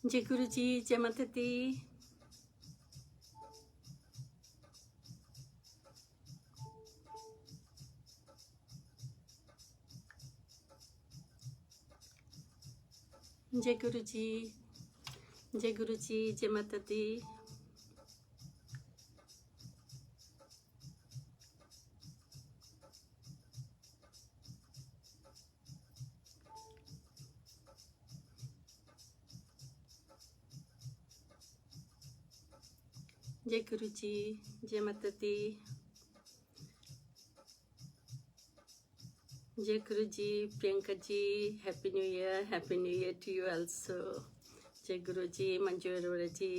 जय गुरु जी, जय माता दी। जय गुरु जी, जय गुरु जी, जय माता दी। जय गुरु जी, जय माता दी। जय Guru ji, Priyanka ji, happy new year to you also. जय गुरु जी, मंजू अरोड़ा जी,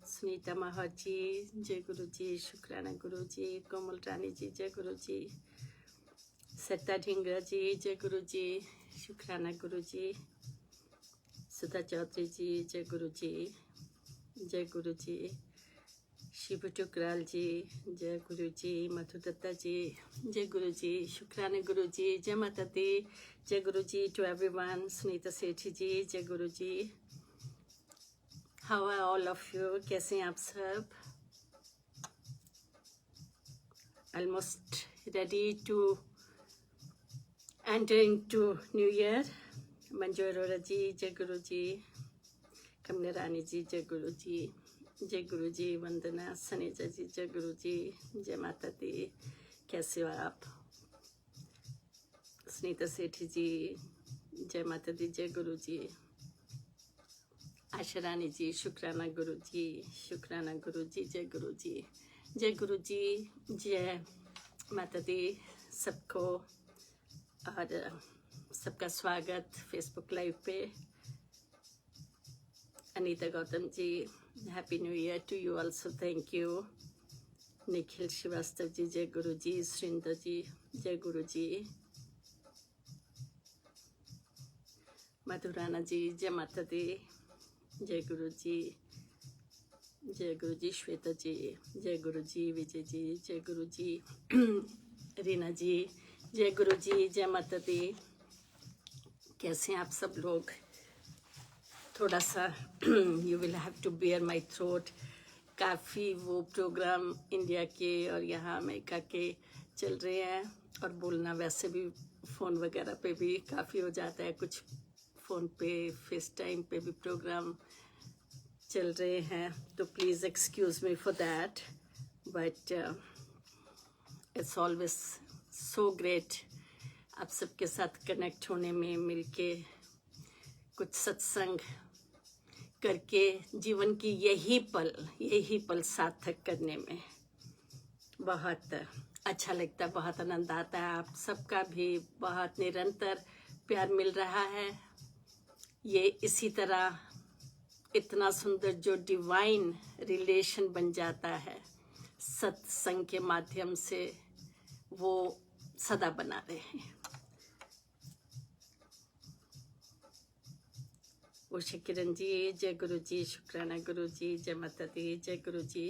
सुनीता माहौर जी, जय गुरु जी, शुक्राना गुरु जी, कोमल रानी जी, जय गुरु जी, सत्ता ढिंगरा जी, जय गुरु जी, शुक्राना गुरु जी, सुधा चौधरी जी, जय गुरु जी, जय गुरु जी, शिव टुकराल जी, जय गुरु जी, मधु दत्ता जी, जय गुरु जी, शुक्राना गुरु जी, जय माता दी। जय गुरु जी टू एवरीवन। सुनीता सेठी जी, जय Guru ji. How are all of you? कैसे हैं आप सब? Almost ready to enter into new year. Manju Arora ji, जय गुरु जी, कमला रानी जी, जय गुरु जी, जय गुरु जी, वंदना सनेजा जी, जय गुरु जी, जय माता दी। कैसे हो आप? सुनीता सेठी जी, जय माता दी, जय गुरु जी, आशा रानी जी, शुक्राना गुरु जी, शुक्राना गुरु जी, जय गुरु जी, जय गुरु जी, जय माता दी सबको। और सबका स्वागत फेसबुक लाइव पे। Anita Gautam ji, happy new year to you also, thank you. Nikhil Srivastava ji, जय गुरु जी, सुरिंदर जी, जय गुरु जी, मधुराना जी, जय माता दी, जय गुरु जी, जय गुरु जी, श्वेता जी, जय गुरु जी, विजय जी, जय गुरु जी, रीना जी, जय गुरु जी, जय माता दी। कैसे हैं आप सब लोग? थोड़ा सा you will have to bear my throat. काफ़ी वो प्रोग्राम इंडिया के और यहाँ अमेरिका के चल रहे हैं, और बोलना वैसे भी फ़ोन वगैरह पे भी काफ़ी हो जाता है। कुछ फ़ोन पे फेस टाइम पे भी प्रोग्राम चल रहे हैं, तो please excuse me for that, but it's always so great आप सबके साथ कनेक्ट होने में, मिलके कुछ सत्संग करके जीवन की यही पल सार्थक करने में बहुत अच्छा लगता है, बहुत आनंद आता है। आप सबका भी बहुत निरंतर प्यार मिल रहा है। ये इसी तरह इतना सुंदर जो डिवाइन रिलेशन बन जाता है सत्संग के माध्यम से, वो सदा बना रहे। उषा किरण जी, जय गुरु जी, शुक्राना गुरु जी, जय माता दी, जय गुरु जी।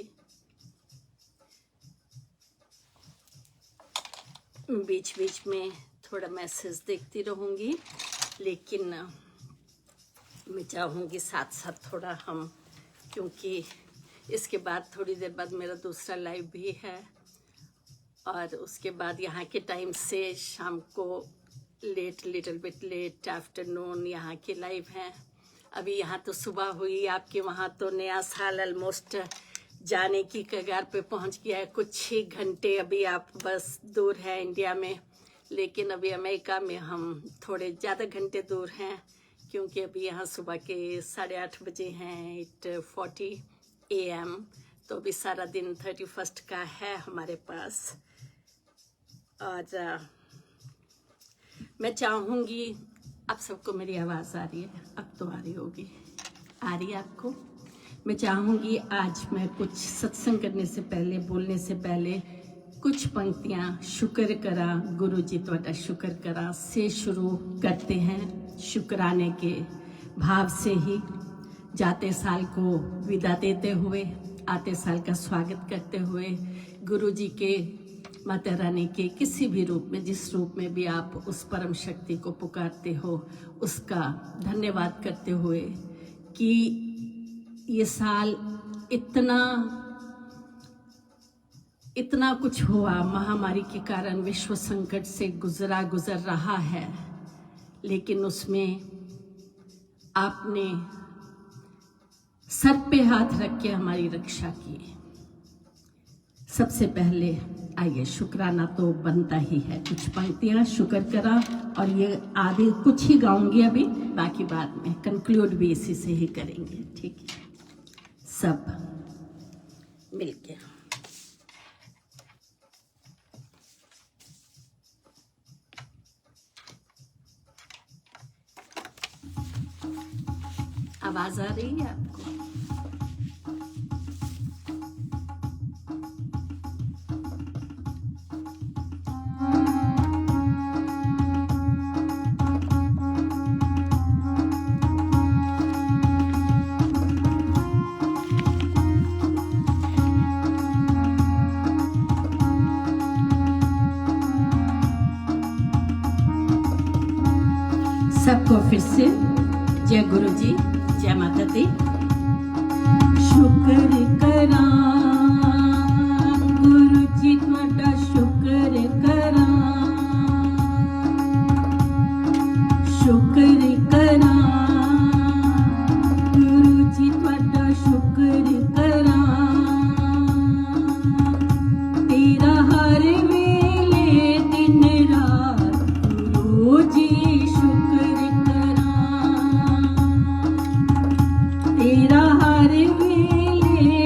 बीच बीच में थोड़ा मैसेज देखती रहूँगी, लेकिन मैं चाहूँगी साथ साथ थोड़ा हम, क्योंकि इसके बाद थोड़ी देर बाद मेरा दूसरा लाइव भी है, और उसके बाद यहाँ के टाइम से शाम को लिटिल बिट लेट आफ्टरनून यहाँ के लाइव हैं। अभी यहाँ तो सुबह हुई, आपके वहाँ तो नया साल ऑलमोस्ट जाने की कगार पे पहुँच गया है। कुछ ही घंटे अभी आप बस दूर है इंडिया में, लेकिन अभी अमेरिका में हम थोड़े ज़्यादा घंटे दूर हैं, क्योंकि अभी यहाँ सुबह के 8:30 बजे हैं, 8:40 AM। तो अभी सारा दिन 31 का है हमारे पास। और मैं चाहूँगी, आप सबको मेरी आवाज़ आ रही है? अब तो आ रही होगी, आ रही है आपको? मैं चाहूँगी आज मैं कुछ सत्संग करने से पहले, बोलने से पहले कुछ पंक्तियाँ शुक्र करा गुरु जी तुहाडा शुक्र करा से शुरू करते हैं। शुक्राने के भाव से ही जाते साल को विदा देते हुए, आते साल का स्वागत करते हुए, गुरु जी के, माता रानी के किसी भी रूप में, जिस रूप में भी आप उस परम शक्ति को पुकारते हो, उसका धन्यवाद करते हुए कि ये साल इतना कुछ हुआ, महामारी के कारण विश्व संकट से गुजर रहा है, लेकिन उसमें आपने सर पे हाथ रख के हमारी रक्षा की। सबसे पहले आइए, शुक्राना तो बनता ही है, कुछ पंक्तियां शुक्र करा, और ये आगे कुछ ही गाऊंगी अभी, बाकी बाद में कंक्लूड भी इसी से ही करेंगे, ठीक है? सब मिलके आवाज आ रही है आपको? सबको फिर से जय गुरु जी, जय माता दी। शुक्र करा गुरु जी तुहाडा, शुक्र करा, शुक्र करा गुरु जी तुहाडा, शुक्र करा, तेरा हर वेले दिन रात गुरु जी तेरा हर वेले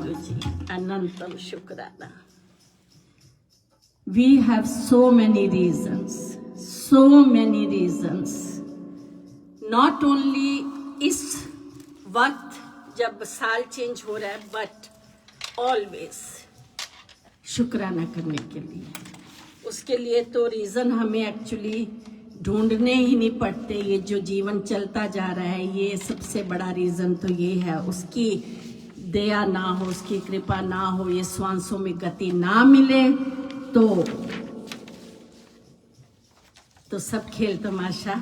गुरु जी, अनंतम शुक्राना। We have so many reasons, not only इस वक्त जब साल चेंज हो रहा है, बट ऑलवेज शुक्राना करने के लिए। उसके लिए तो रीज़न हमें एक्चुअली ढूंढने ही नहीं पड़ते। ये जो जीवन चलता जा रहा है, ये सबसे बड़ा रीज़न तो ये है, उसकी दया ना हो, उसकी कृपा ना हो, ये श्वासों में गति ना मिले तो सब खेल तमाशा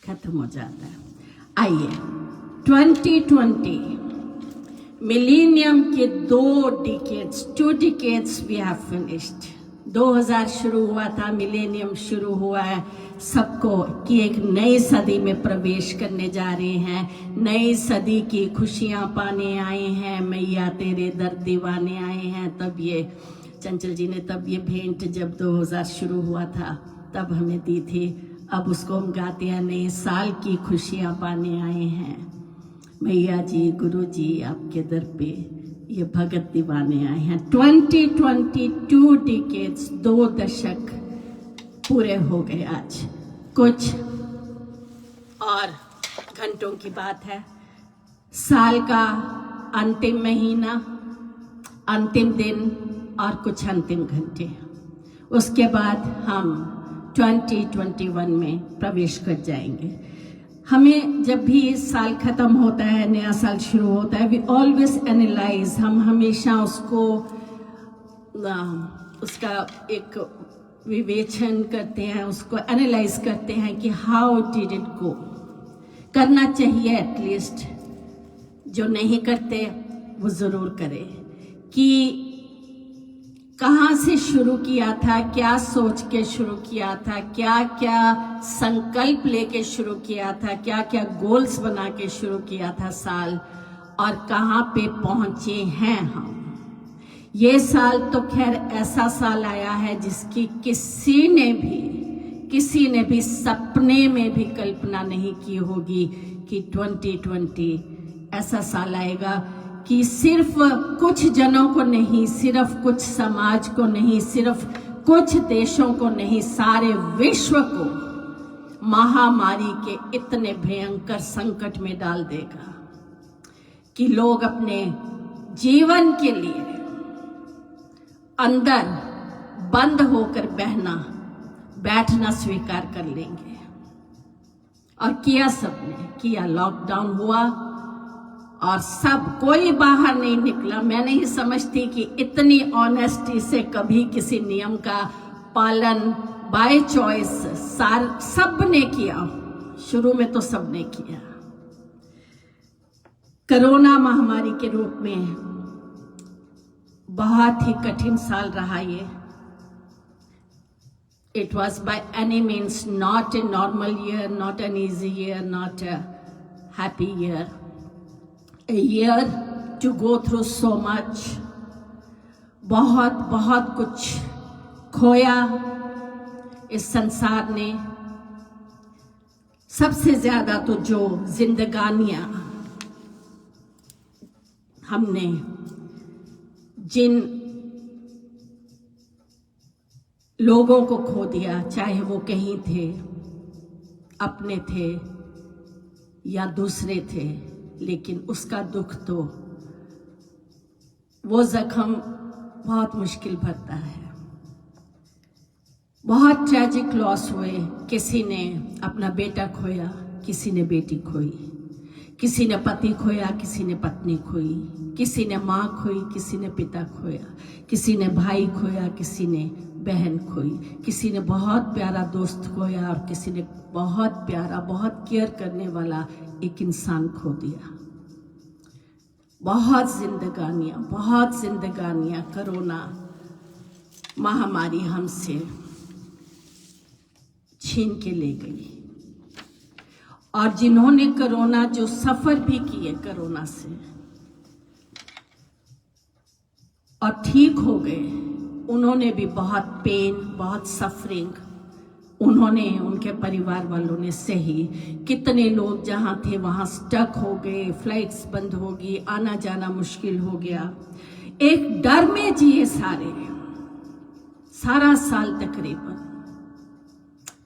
खत्म हो जाता है। आइए 2020 मिलेनियम के 2 डिकेड्स वी हैव फिनिश्ड। 2000 शुरू हुआ था, मिलेनियम शुरू हुआ है सबको कि एक नई सदी में प्रवेश करने जा रहे हैं। नई सदी की खुशियां पाने आए हैं, मैया तेरे दर दीवाने आए हैं। तब ये चंचल जी ने तब ये भेंट जब 2000 शुरू हुआ था तब हमें दी थी। अब उसको हम गाते हैं, नए साल की खुशियां पाने आए हैं मैया जी, गुरु जी आपके दर पे ये भगत दीवाने आए हैं। 2022 डिकेड्स, 2 दशक पूरे हो गए आज। कुछ और घंटों की बात है। साल का अंतिम महीना, अंतिम दिन और कुछ अंतिम घंटे, उसके बाद हम 2021 में प्रवेश कर जाएंगे। हमें जब भी साल खत्म होता है, नया साल शुरू होता है, वी ऑलवेज एनालाइज, हम हमेशा उसका एक विवेचन करते हैं, उसको एनालाइज करते हैं कि हाउ डिड इट गो। करना चाहिए एटलीस्ट, जो नहीं करते वो ज़रूर करें कि कहाँ से शुरू किया था, क्या सोच के शुरू किया था, क्या क्या संकल्प लेके शुरू किया था, क्या क्या गोल्स बना के शुरू किया था साल, और कहाँ पे पहुँचे हैं हम। ये साल तो खैर ऐसा साल आया है जिसकी किसी ने भी सपने में भी कल्पना नहीं की होगी कि 2020 ऐसा साल आएगा कि सिर्फ कुछ जनों को नहीं, सिर्फ कुछ समाज को नहीं, सिर्फ कुछ देशों को नहीं, सारे विश्व को महामारी के इतने भयंकर संकट में डाल देगा कि लोग अपने जीवन के लिए अंदर बंद होकर बैठना स्वीकार कर लेंगे। और किया सबने किया, लॉकडाउन हुआ और सब कोई बाहर नहीं निकला। मैं नहीं समझती कि इतनी ऑनेस्टी से कभी किसी नियम का पालन बाय चॉइस सब ने किया। शुरू में तो सब ने किया। कोरोना महामारी के रूप में बहुत ही कठिन साल रहा ये। It was by any means not a normal year, not an easy year, not a happy year. A year to go through so much. बहुत कुछ खोया इस संसार ने। सबसे ज्यादा तो जो जिंदगानियां हमने, जिन लोगों को खो दिया, चाहे वो कहीं थे, अपने थे या दूसरे थे, लेकिन उसका दुख तो, वो जख्म बहुत मुश्किल भरता है। बहुत ट्रैजिक लॉस हुए। किसी ने अपना बेटा खोया, किसी ने बेटी खोई, किसी ने पति खोया, किसी ने पत्नी खोई, किसी ने माँ खोई, किसी ने पिता खोया, किसी ने भाई खोया, किसी ने बहन खोई, किसी ने बहुत प्यारा दोस्त खोया और किसी ने बहुत प्यारा, बहुत केयर करने वाला एक इंसान खो दिया। बहुत जिंदगानियां कोरोना महामारी हमसे छीन के ले गई। और जिन्होंने कोरोना, जो सफर भी किए कोरोना से और ठीक हो गए, उन्होंने भी बहुत पेन, बहुत सफरिंग, उन्होंने, उनके परिवार वालों ने सही, कितने लोग जहां थे वहां स्टक हो गए, फ्लाइट्स बंद हो गई, आना जाना मुश्किल हो गया, एक डर में जिए सारा साल तकरीबन।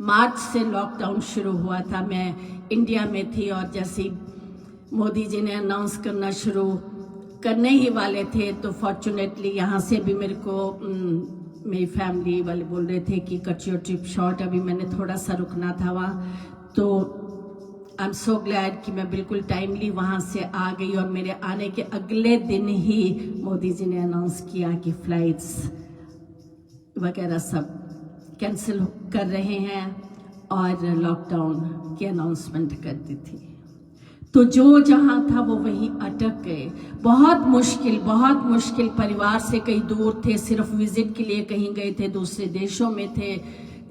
मार्च से लॉकडाउन शुरू हुआ था, मैं इंडिया में थी और जैसे मोदी जी ने अनाउंस करना शुरू करने ही वाले थे तो फॉर्चुनेटली यहाँ से भी मेरे को मेरी फैमिली वाले बोल रहे थे कि कट योर ट्रिप शॉर्ट, अभी मैंने थोड़ा सा रुकना था वहाँ। तो आई एम सो ग्लैड कि मैं बिल्कुल टाइमली वहाँ से आ गई और मेरे आने के अगले दिन ही मोदी जी ने अनाउंस किया कि फ्लाइट्स वगैरह सब कैंसिल कर रहे हैं और लॉकडाउन की अनाउंसमेंट कर दी थी। तो जो जहां था वो वहीं अटक गए। बहुत मुश्किल, परिवार से कहीं दूर थे, सिर्फ विजिट के लिए कहीं गए थे, दूसरे देशों में थे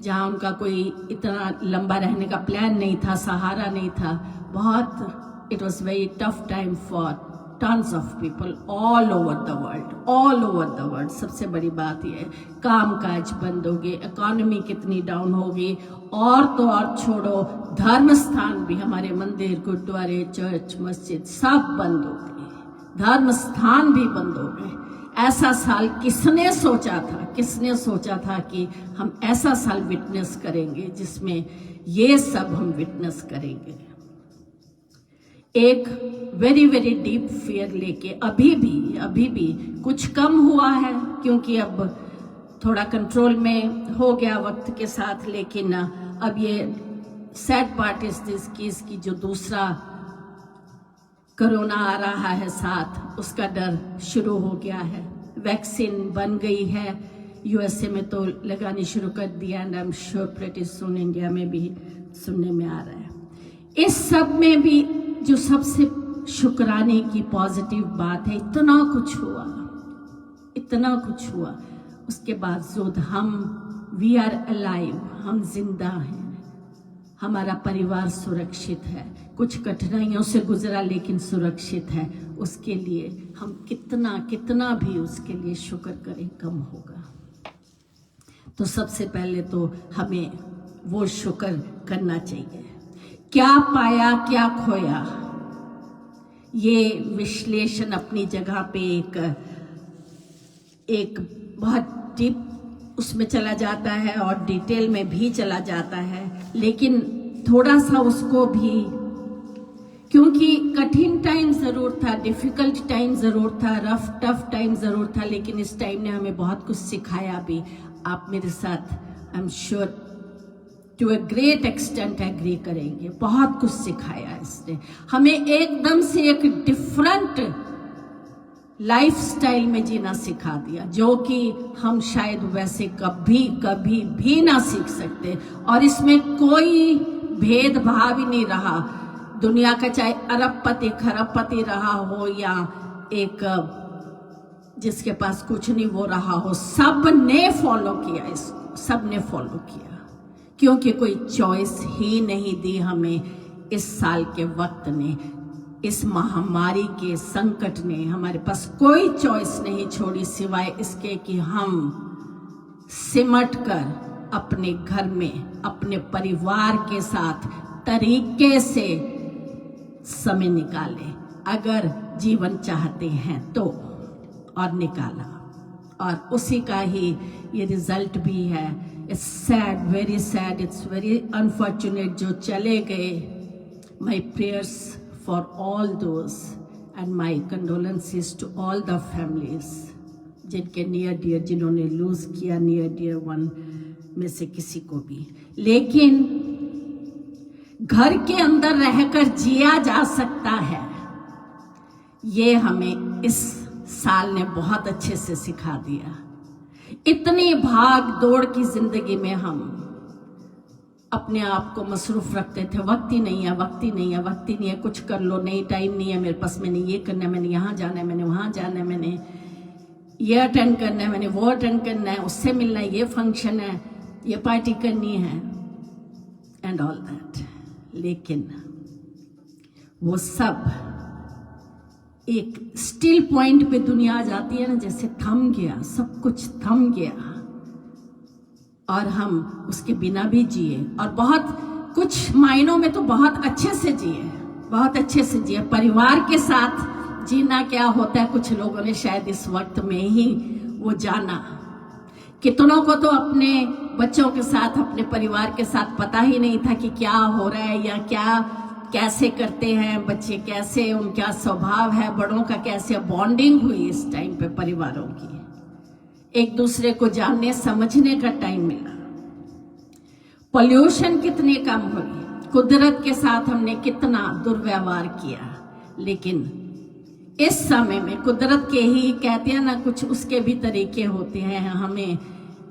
जहां उनका कोई इतना लंबा रहने का प्लान नहीं था, सहारा नहीं था। बहुत it was very tough time for tons of people all over the world. सबसे बड़ी बात यह है, काम काज बंद हो गए, इकोनॉमी कितनी डाउन हो गई, और तो और छोड़ो, धर्म स्थान भी, हमारे मंदिर, गुरुद्वारे, चर्च, मस्जिद सब बंद हो गए, धर्म स्थान भी बंद हो गए। ऐसा साल किसने सोचा था कि हम ऐसा साल विटनेस करेंगे जिसमें ये सब हम विटनेस करेंगे। एक वेरी डीप फियर लेके अभी भी कुछ कम हुआ है क्योंकि अब थोड़ा कंट्रोल में हो गया वक्त के साथ, लेकिन अब ये सैड पार्ट इज दिस कि इसकी जो दूसरा कोरोना आ रहा है साथ, उसका डर शुरू हो गया है। वैक्सीन बन गई है, यूएसए में तो लगानी शुरू कर दिया and I am sure pretty soon India में भी सुनने में आ रहा है। इस सब में भी जो सबसे शुक्राने की पॉजिटिव बात है, इतना कुछ हुआ, उसके बावजूद हम वी आर अलाइव, हम जिंदा हैं, हमारा परिवार सुरक्षित है, कुछ कठिनाइयों से गुजरा लेकिन सुरक्षित है। उसके लिए हम कितना भी उसके लिए शुक्र करें कम होगा। तो सबसे पहले तो हमें वो शुक्र करना चाहिए। क्या पाया क्या खोया, ये विश्लेषण अपनी जगह पे एक बहुत डीप उसमें चला जाता है और डिटेल में भी चला जाता है, लेकिन थोड़ा सा उसको भी, क्योंकि कठिन टाइम जरूर था, डिफिकल्ट टाइम जरूर था, टफ टाइम जरूर था, लेकिन इस टाइम ने हमें बहुत कुछ सिखाया भी। आप मेरे साथ I am sure to a great extent agree करेंगे, बहुत कुछ सिखाया इसने हमें, एकदम से एक डिफरेंट लाइफस्टाइल में जीना सिखा दिया, जो कि हम शायद वैसे कभी भी ना सीख सकते। और इसमें कोई भेदभाव ही नहीं रहा, दुनिया का चाहे अरबपति खरबपति रहा हो या एक जिसके पास कुछ नहीं वो रहा हो, सब ने फॉलो किया इसको, सब ने फॉलो किया, क्योंकि कोई चॉइस ही नहीं दी हमें। इस साल के वक्त ने, इस महामारी के संकट ने हमारे पास कोई चॉइस नहीं छोड़ी सिवाय इसके कि हम सिमट कर अपने घर में अपने परिवार के साथ तरीके से समय निकालें, अगर जीवन चाहते हैं तो, और निकाला, और उसी का ही ये रिजल्ट भी है। It's sad, very sad, it's very unfortunate जो चले गए। My prayers for all those and my condolences to all the families जिनके नियर डियर, जिन्होंने लूज किया नियर डियर वन में से किसी को भी। लेकिन घर के अंदर रहकर जिया जा सकता है, ये हमें इस साल ने बहुत अच्छे से सिखा दिया। इतनी भाग दौड़ की जिंदगी में हम अपने आप को मसरूफ रखते थे, वक्त ही नहीं है, कुछ कर लो, नहीं टाइम नहीं है मेरे पास, मैंने ये करना है, मैंने यहाँ जाना है, मैंने वहाँ जाना है, मैंने ये अटेंड करना है, मैंने वो अटेंड करना है, उससे मिलना है, ये फंक्शन है, ये पार्टी करनी है एंड ऑल दैट। लेकिन वो सब एक स्टिल पॉइंट पे दुनिया आ जाती है ना, जैसे थम गया, सब कुछ थम गया, और हम उसके बिना भी जिए, और बहुत कुछ मायनों में तो बहुत अच्छे से जिए, बहुत अच्छे से जिए। परिवार के साथ जीना क्या होता है कुछ लोगों ने शायद इस वक्त में ही वो जाना। कितनों को तो अपने बच्चों के साथ, अपने परिवार के साथ पता ही नहीं था कि क्या हो रहा है, या क्या कैसे करते हैं बच्चे, कैसे उनका स्वभाव है, बड़ों का कैसे बॉन्डिंग हुई इस टाइम पे परिवारों की, एक दूसरे को जानने समझने का टाइम मिला। पोल्यूशन कितनी कम हुई, कुदरत के साथ हमने कितना दुर्व्यवहार किया, लेकिन इस समय में कुदरत के ही कहते हैं ना, कुछ उसके भी तरीके होते हैं हमें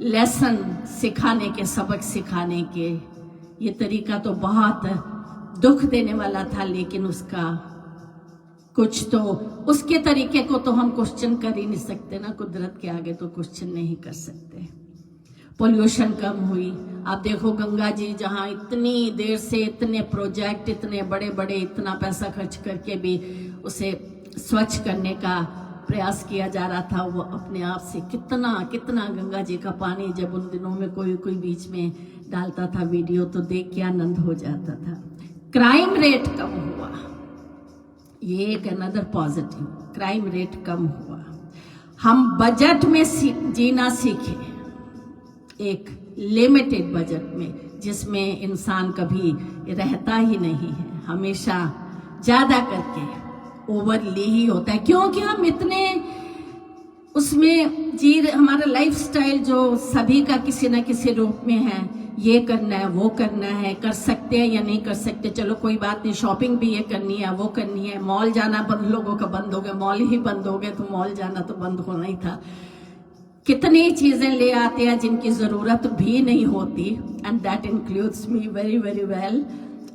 लेसन सिखाने के, सबक सिखाने के। ये तरीका तो बहुत दुख देने वाला था, लेकिन उसका कुछ तो, उसके तरीके को तो हम क्वेश्चन कर ही नहीं सकते ना, कुदरत के आगे तो क्वेश्चन नहीं कर सकते। पोल्यूशन कम हुई। आप देखो गंगा जी, जहाँ इतनी देर से इतने प्रोजेक्ट, इतने बड़े बड़े, इतना पैसा खर्च करके भी उसे स्वच्छ करने का प्रयास किया जा रहा था, वो अपने आप से कितना कितना गंगा जी का पानी, जब उन दिनों में कोई बीच में डालता था वीडियो तो देख के आनंद हो जाता था। क्राइम रेट कम हुआ, ये एक अनदर पॉजिटिव, क्राइम रेट कम हुआ। हम बजट में जीना सीखे, एक लिमिटेड बजट में, जिसमें इंसान कभी रहता ही नहीं है, हमेशा ज्यादा करके ओवरली ही होता है, क्योंकि हम इतने उसमें हमारा लाइफस्टाइल जो सभी का किसी न किसी रूप में है, ये करना है, वो करना है, कर सकते हैं या नहीं कर सकते, चलो कोई बात नहीं, शॉपिंग भी ये करनी है, वो करनी है, मॉल जाना बंद, लोगों का बंद हो गया, मॉल ही बंद हो गए तो मॉल जाना तो बंद होना ही था। कितनी चीजें ले आते हैं जिनकी जरूरत भी नहीं होती, and that includes me very very well,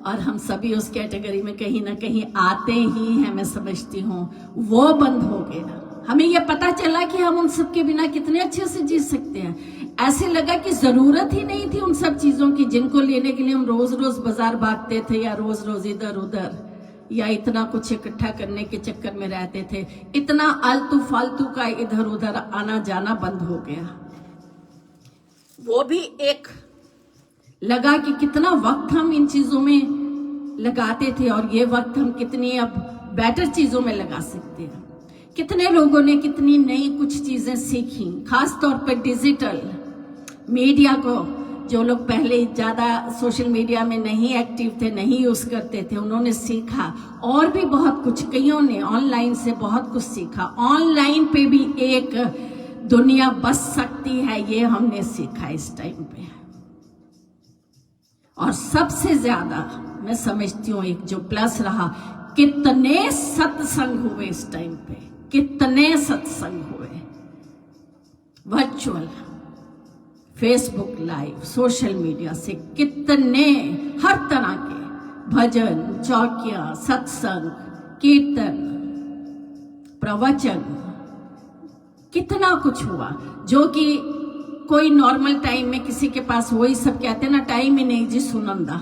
और हम सभी उस कैटेगरी में कहीं ना कहीं आते ही हैं, मैं समझती हूँ। वो बंद हो गया, हमें ये पता चला कि हम उन सब के बिना कितने अच्छे से जी सकते हैं। ऐसे लगा कि जरूरत ही नहीं थी उन सब चीजों की, जिनको लेने के लिए हम रोज रोज बाजार भागते थे, या रोज रोज इधर उधर, या इतना कुछ इकट्ठा करने के चक्कर में रहते थे। इतना आलतू फालतू का इधर उधर आना जाना बंद हो गया। वो भी एक लगा कि कितना वक्त हम इन चीजों में लगाते थे, और ये वक्त हम कितनी अब बेटर चीजों में लगा सकते हैं। कितने लोगों ने कितनी नई कुछ चीजें सीखी, खास तौर पर डिजिटल मीडिया को, जो लोग पहले ज्यादा सोशल मीडिया में नहीं एक्टिव थे, नहीं यूज करते थे, उन्होंने सीखा। और भी बहुत कुछ, कईयों ने ऑनलाइन से बहुत कुछ सीखा। ऑनलाइन पे भी एक दुनिया बस सकती है, ये हमने सीखा इस टाइम पे। और सबसे ज्यादा मैं समझती हूँ एक जो प्लस रहा, कितने सत्संग हुए इस टाइम पे, कितने सत्संग हुए, virtual, Facebook live, social media से कितने हर तरह के भजन, चौकिया, सत्संग, कीर्तन, प्रवचन, कितना कुछ हुआ, जो कि कोई नॉर्मल टाइम में किसी के पास, वही सब कहते हैं ना, टाइम ही नहीं जी सुनंदा,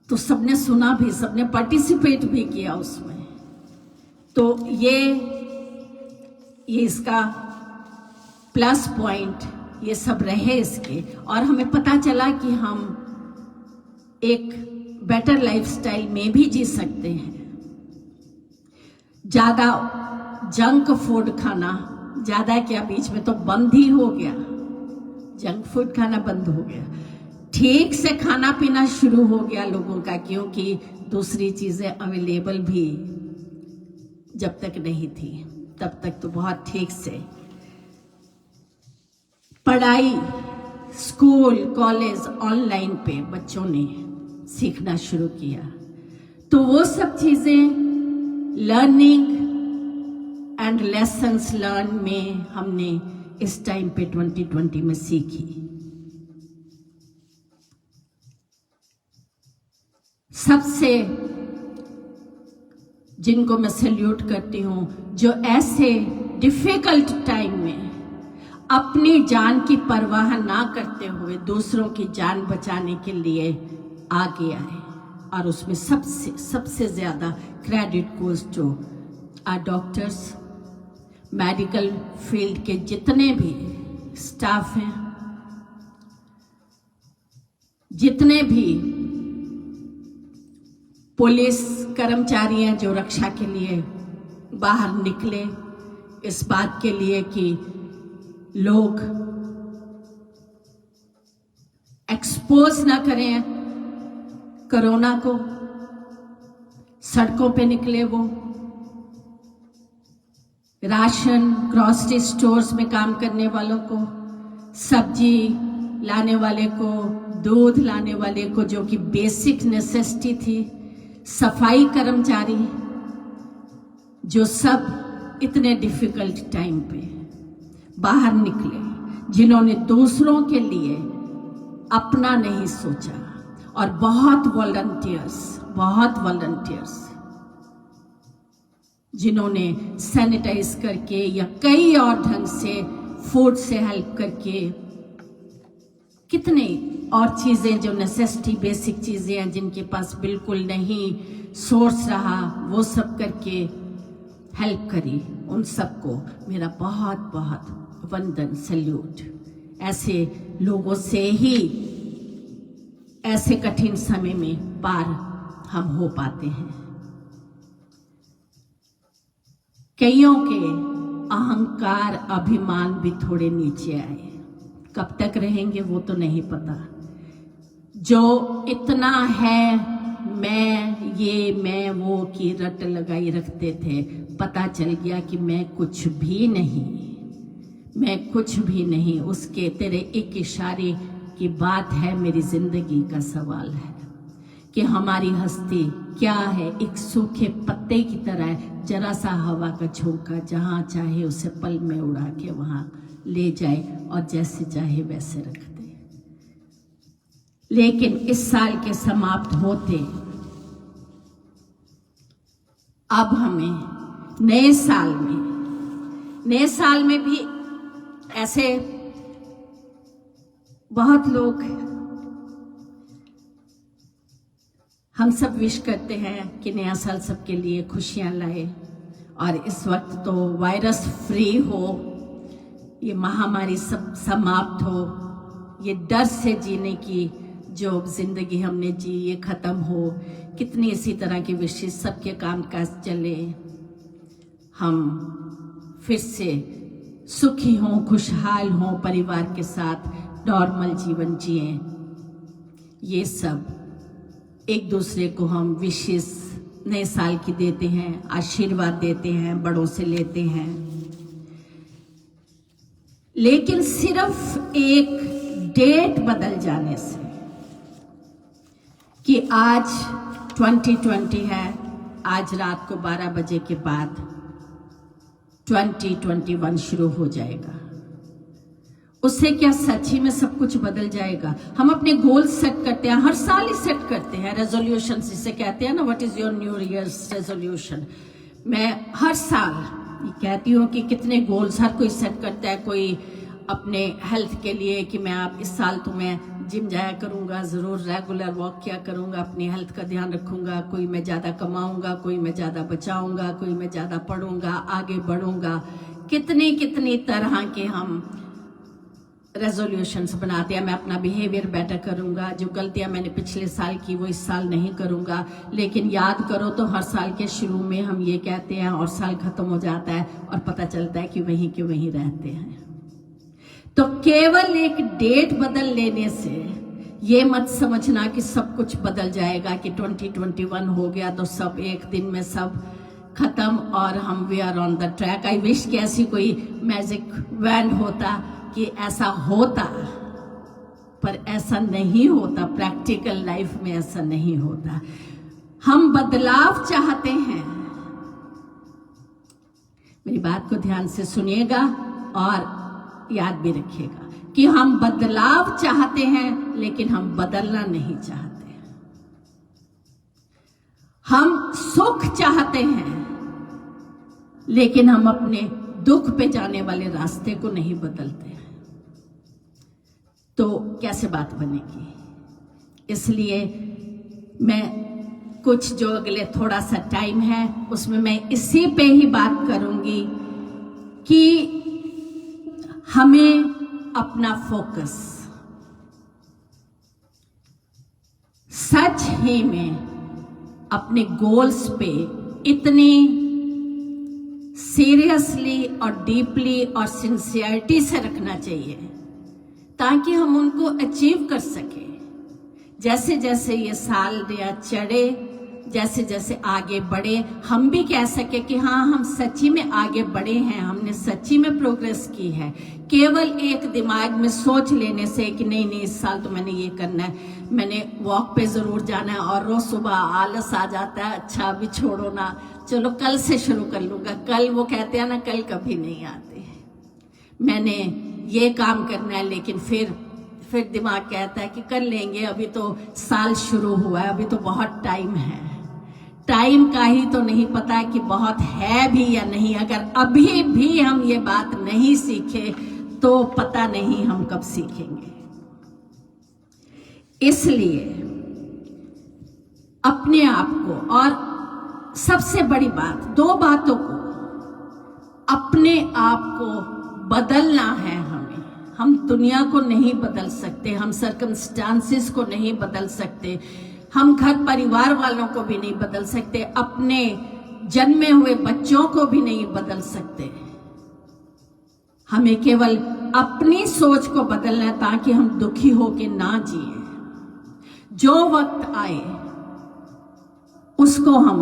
तो सबने सुना भी, सबने पार्टिसिपेट भी किया उसमें। तो ये इसका प्लस पॉइंट ये सब रहे इसके, और हमें पता चला कि हम एक बेटर लाइफस्टाइल में भी जी सकते हैं। ज्यादा जंक फूड खाना, ज्यादा क्या बीच में तो बंद ही हो गया, जंक फूड खाना बंद हो गया। ठीक से खाना पीना शुरू हो गया लोगों का, क्योंकि दूसरी चीजें अवेलेबल भी जब तक नहीं थी, तब तक तो बहुत ठीक से पढ़ाई, स्कूल, कॉलेज, ऑनलाइन पे बच्चों ने सीखना शुरू किया। तो वो सब चीजें लर्निंग एंड लेसन्स लर्न में हमने इस टाइम पे 2020 में सीखी। सबसे जिनको मैं सैल्यूट करती हूं, जो ऐसे डिफिकल्ट टाइम में अपनी जान की परवाह ना करते हुए दूसरों की जान बचाने के लिए आगे आए, और उसमें सबसे ज्यादा credit goes to our doctors, medical field के जितने भी स्टाफ हैं, जितने भी पुलिस कर्मचारी हैं जो रक्षा के लिए बाहर निकले, इस बात के लिए कि लोग एक्सपोज ना करें कोरोना को, सड़कों पे निकले वो राशन ग्रोसरी स्टोर्स में काम करने वालों को, सब्जी लाने वाले को, दूध लाने वाले को, जो कि बेसिक नेसेसिटी थी, सफाई कर्मचारी, जो सब इतने डिफिकल्ट टाइम पे बाहर निकले, जिन्होंने दूसरों के लिए अपना नहीं सोचा, और बहुत वॉलंटियर्स जिन्होंने सैनिटाइज करके या कई और ढंग से फूड से हेल्प करके, कितने और चीजें जो नेसेसिटी बेसिक चीजें हैं जिनके पास बिल्कुल नहीं सोर्स रहा, वो सब करके हेल्प करी। उन सबको मेरा बहुत बहुत वंदन, सैल्यूट। ऐसे लोगों से ही ऐसे कठिन समय में पार हम हो पाते हैं। कईयों के अहंकार अभिमान भी थोड़े नीचे आए, कब तक रहेंगे वो तो नहीं पता। जो इतना है मैं वो की रट लगाई रखते थे, पता चल गया कि मैं कुछ भी नहीं, उसके तेरे एक इशारे की बात है, मेरी जिंदगी का सवाल है कि हमारी हस्ती क्या है। एक सूखे पत्ते की तरह, जरा सा हवा का झोंका, जहां चाहे उसे पल में उड़ा के वहां ले जाए और जैसे चाहे वैसे रख दे। लेकिन इस साल के समाप्त होते अब हमें नए साल में भी ऐसे बहुत लोग हम सब विश करते हैं कि नया साल सबके लिए खुशियां लाए, और इस वक्त तो वायरस फ्री हो, ये महामारी सब समाप्त हो, ये डर से जीने की जो जिंदगी हमने जी ये खत्म हो। कितनी इसी तरह की विशेष सबके कामकाज चले, हम फिर से सुखी हों, खुशहाल हों, परिवार के साथ नॉर्मल जीवन जिएं। ये सब एक दूसरे को हम विशेष नए साल की देते हैं, आशीर्वाद देते हैं, बड़ों से लेते हैं। लेकिन सिर्फ एक डेट बदल जाने से, कि आज 2020 है, आज रात को 12 बजे के बाद 2021 शुरू हो जाएगा, उससे क्या सच्ची में सब कुछ बदल जाएगा? हम अपने गोल सेट करते हैं, हर साल ही सेट करते हैं, रेजोल्यूशन जिसे कहते हैं ना, what is your new years resolution. मैं हर साल ये कहती हूँ कि कितने गोल्स हर कोई सेट करता है। कोई अपने हेल्थ के लिए कि मैं आप इस साल तो मैं जिम जाया करूंगा, जरूर रेगुलर वॉक किया करूंगा, अपनी हेल्थ का ध्यान रखूंगा। कोई मैं ज्यादा कमाऊंगा, कोई मैं ज्यादा बचाऊंगा, कोई मैं ज्यादा पढ़ूंगा, आगे बढ़ूंगा। कितनी तरह के हम रेजोल्यूशंस बनाते हैं। मैं अपना बिहेवियर बेटर करूंगा, जो गलतियां मैंने पिछले साल की वो इस साल नहीं करूंगा। लेकिन याद करो तो हर साल के शुरू में हम ये कहते हैं और साल खत्म हो जाता है और पता चलता है कि वहीं के वहीं रहते हैं। तो केवल एक डेट बदल लेने से ये मत समझना कि सब कुछ बदल जाएगा, कि 2021 हो गया तो सब एक दिन में सब खत्म और हम we are on the track. I wish कि ऐसी कोई मैजिक वैंड होता कि ऐसा होता, पर ऐसा नहीं होता। प्रैक्टिकल लाइफ में ऐसा नहीं होता। हम बदलाव चाहते हैं। मेरी बात को ध्यान से सुनिएगा और याद भी रखिएगा कि हम बदलाव चाहते हैं, लेकिन हम बदलना नहीं चाहते। हम सुख चाहते हैं, लेकिन हम अपने दुख पे जाने वाले रास्ते को नहीं बदलते हैं। तो कैसे बात बनेगी? इसलिए मैं कुछ जो अगले थोड़ा सा टाइम है उसमें मैं इसी पे ही बात करूंगी कि हमें अपना फोकस सच ही में अपने गोल्स पे इतनी सीरियसली और डीपली और सिंसियरिटी से रखना चाहिए ताकि हम उनको अचीव कर सके। जैसे जैसे ये साल या चढ़े, जैसे जैसे आगे बढ़े, हम भी कह सके कि हाँ, हम सच्ची में आगे बढ़े हैं, हमने सच्ची में प्रोग्रेस की है। केवल एक दिमाग में सोच लेने से कि नहीं नहीं इस साल तो मैंने ये करना है, मैंने वॉक पे जरूर जाना है, और रोज सुबह आलस आ जाता है, अच्छा अभी छोड़ो ना, चलो कल से शुरू कर लूंगा। कल वो कहते हैं ना, कल कभी नहीं आते। मैंने ये काम करना है, लेकिन फिर दिमाग कहता है कि कर लेंगे, अभी तो साल शुरू हुआ है, अभी तो बहुत टाइम है। टाइम का ही तो नहीं पता कि बहुत है भी या नहीं। अगर अभी भी हम ये बात नहीं सीखे तो पता नहीं हम कब सीखेंगे। इसलिए अपने आप को, और सबसे बड़ी बात, दो बातों को, अपने आप को बदलना है हमें। हम दुनिया को नहीं बदल सकते, हम सर्कमस्टांसेस को नहीं बदल सकते, हम घर परिवार वालों को भी नहीं बदल सकते, अपने जन्मे हुए बच्चों को भी नहीं बदल सकते। हमें केवल अपनी सोच को बदलना है ताकि हम दुखी होके ना जिए। जो वक्त आए उसको हम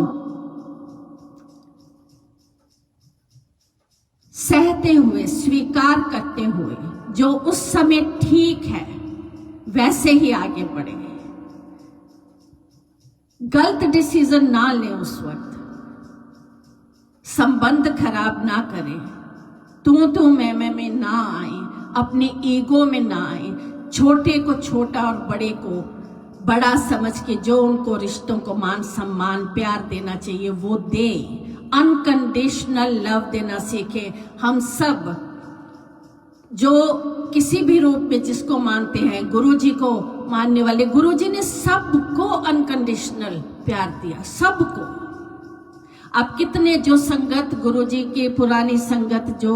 सहते हुए, स्वीकार करते हुए, जो उस समय ठीक है वैसे ही आगे बढ़े। गलत डिसीजन ना लें उस वक्त, संबंध खराब ना करें, तू मैं में ना आए, अपने ईगो में ना आए, छोटे को छोटा और बड़े को बड़ा समझ के जो उनको रिश्तों को मान सम्मान प्यार देना चाहिए वो दे, अनकंडीशनल लव देना सीखे। हम सब जो किसी भी रूप में जिसको मानते हैं, गुरुजी को मानने वाले, गुरुजी ने सबको अनकंडीशनल प्यार दिया, सबको। अब कितने जो संगत गुरुजी की पुरानी संगत, जो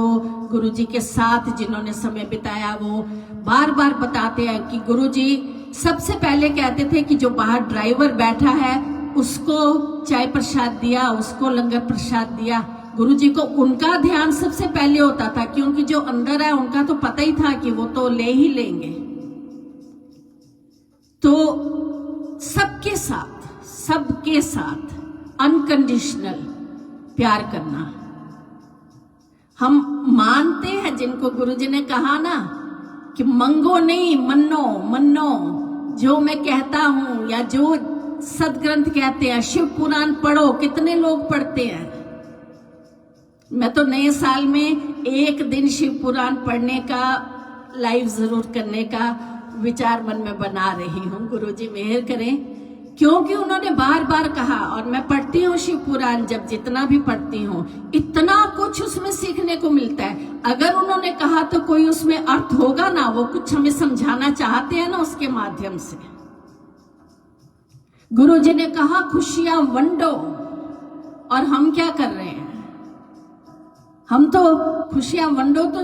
गुरुजी के साथ जिन्होंने समय बिताया, वो बार बार बताते हैं कि गुरुजी सबसे पहले कहते थे कि जो बाहर ड्राइवर बैठा है उसको चाय प्रसाद दिया, उसको लंगर प्रसाद दिया। गुरुजी को उनका ध्यान सबसे पहले होता था, क्योंकि जो अंदर है उनका तो पता ही था कि वो तो ले ही लेंगे। तो सबके साथ अनकंडीशनल प्यार करना। हम मानते हैं जिनको गुरुजी ने कहा ना कि मंगो नहीं मन्नो, जो मैं कहता हूं या जो सदग्रंथ कहते हैं, शिव पुराण पढ़ो। कितने लोग पढ़ते हैं? मैं तो नए साल में एक दिन शिव पुराण पढ़ने का, लाइव जरूर करने का विचार मन में बना रही हूँ। गुरुजी मेहर करें, क्योंकि उन्होंने बार बार कहा, और मैं पढ़ती हूँ शिव पुराण, जब जितना भी पढ़ती हूँ इतना कुछ उसमें सीखने को मिलता है। अगर उन्होंने कहा तो कोई उसमें अर्थ होगा ना, वो कुछ हमें समझाना चाहते हैं ना उसके माध्यम से। गुरुजी ने कहा खुशियां वंडो, और हम क्या कर रहे हैं? हम तो खुशियां वंडो तो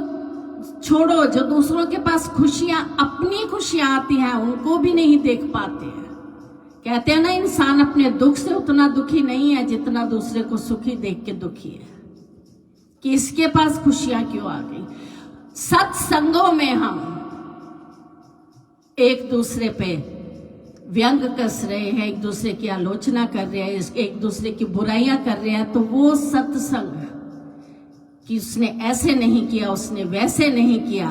छोड़ो, जो दूसरों के पास खुशियां, अपनी खुशियां आती हैं उनको भी नहीं देख पाते हैं। कहते हैं ना, इंसान अपने दुख से उतना दुखी नहीं है जितना दूसरे को सुखी देख के दुखी है, कि इसके पास खुशियां क्यों आ गई। सत्संगों में हम एक दूसरे पे व्यंग कस रहे हैं, एक दूसरे की आलोचना कर रहे हैं, एक दूसरे की बुराइयां कर रहे हैं, तो वो सत्संग कि उसने ऐसे नहीं किया, उसने वैसे नहीं किया।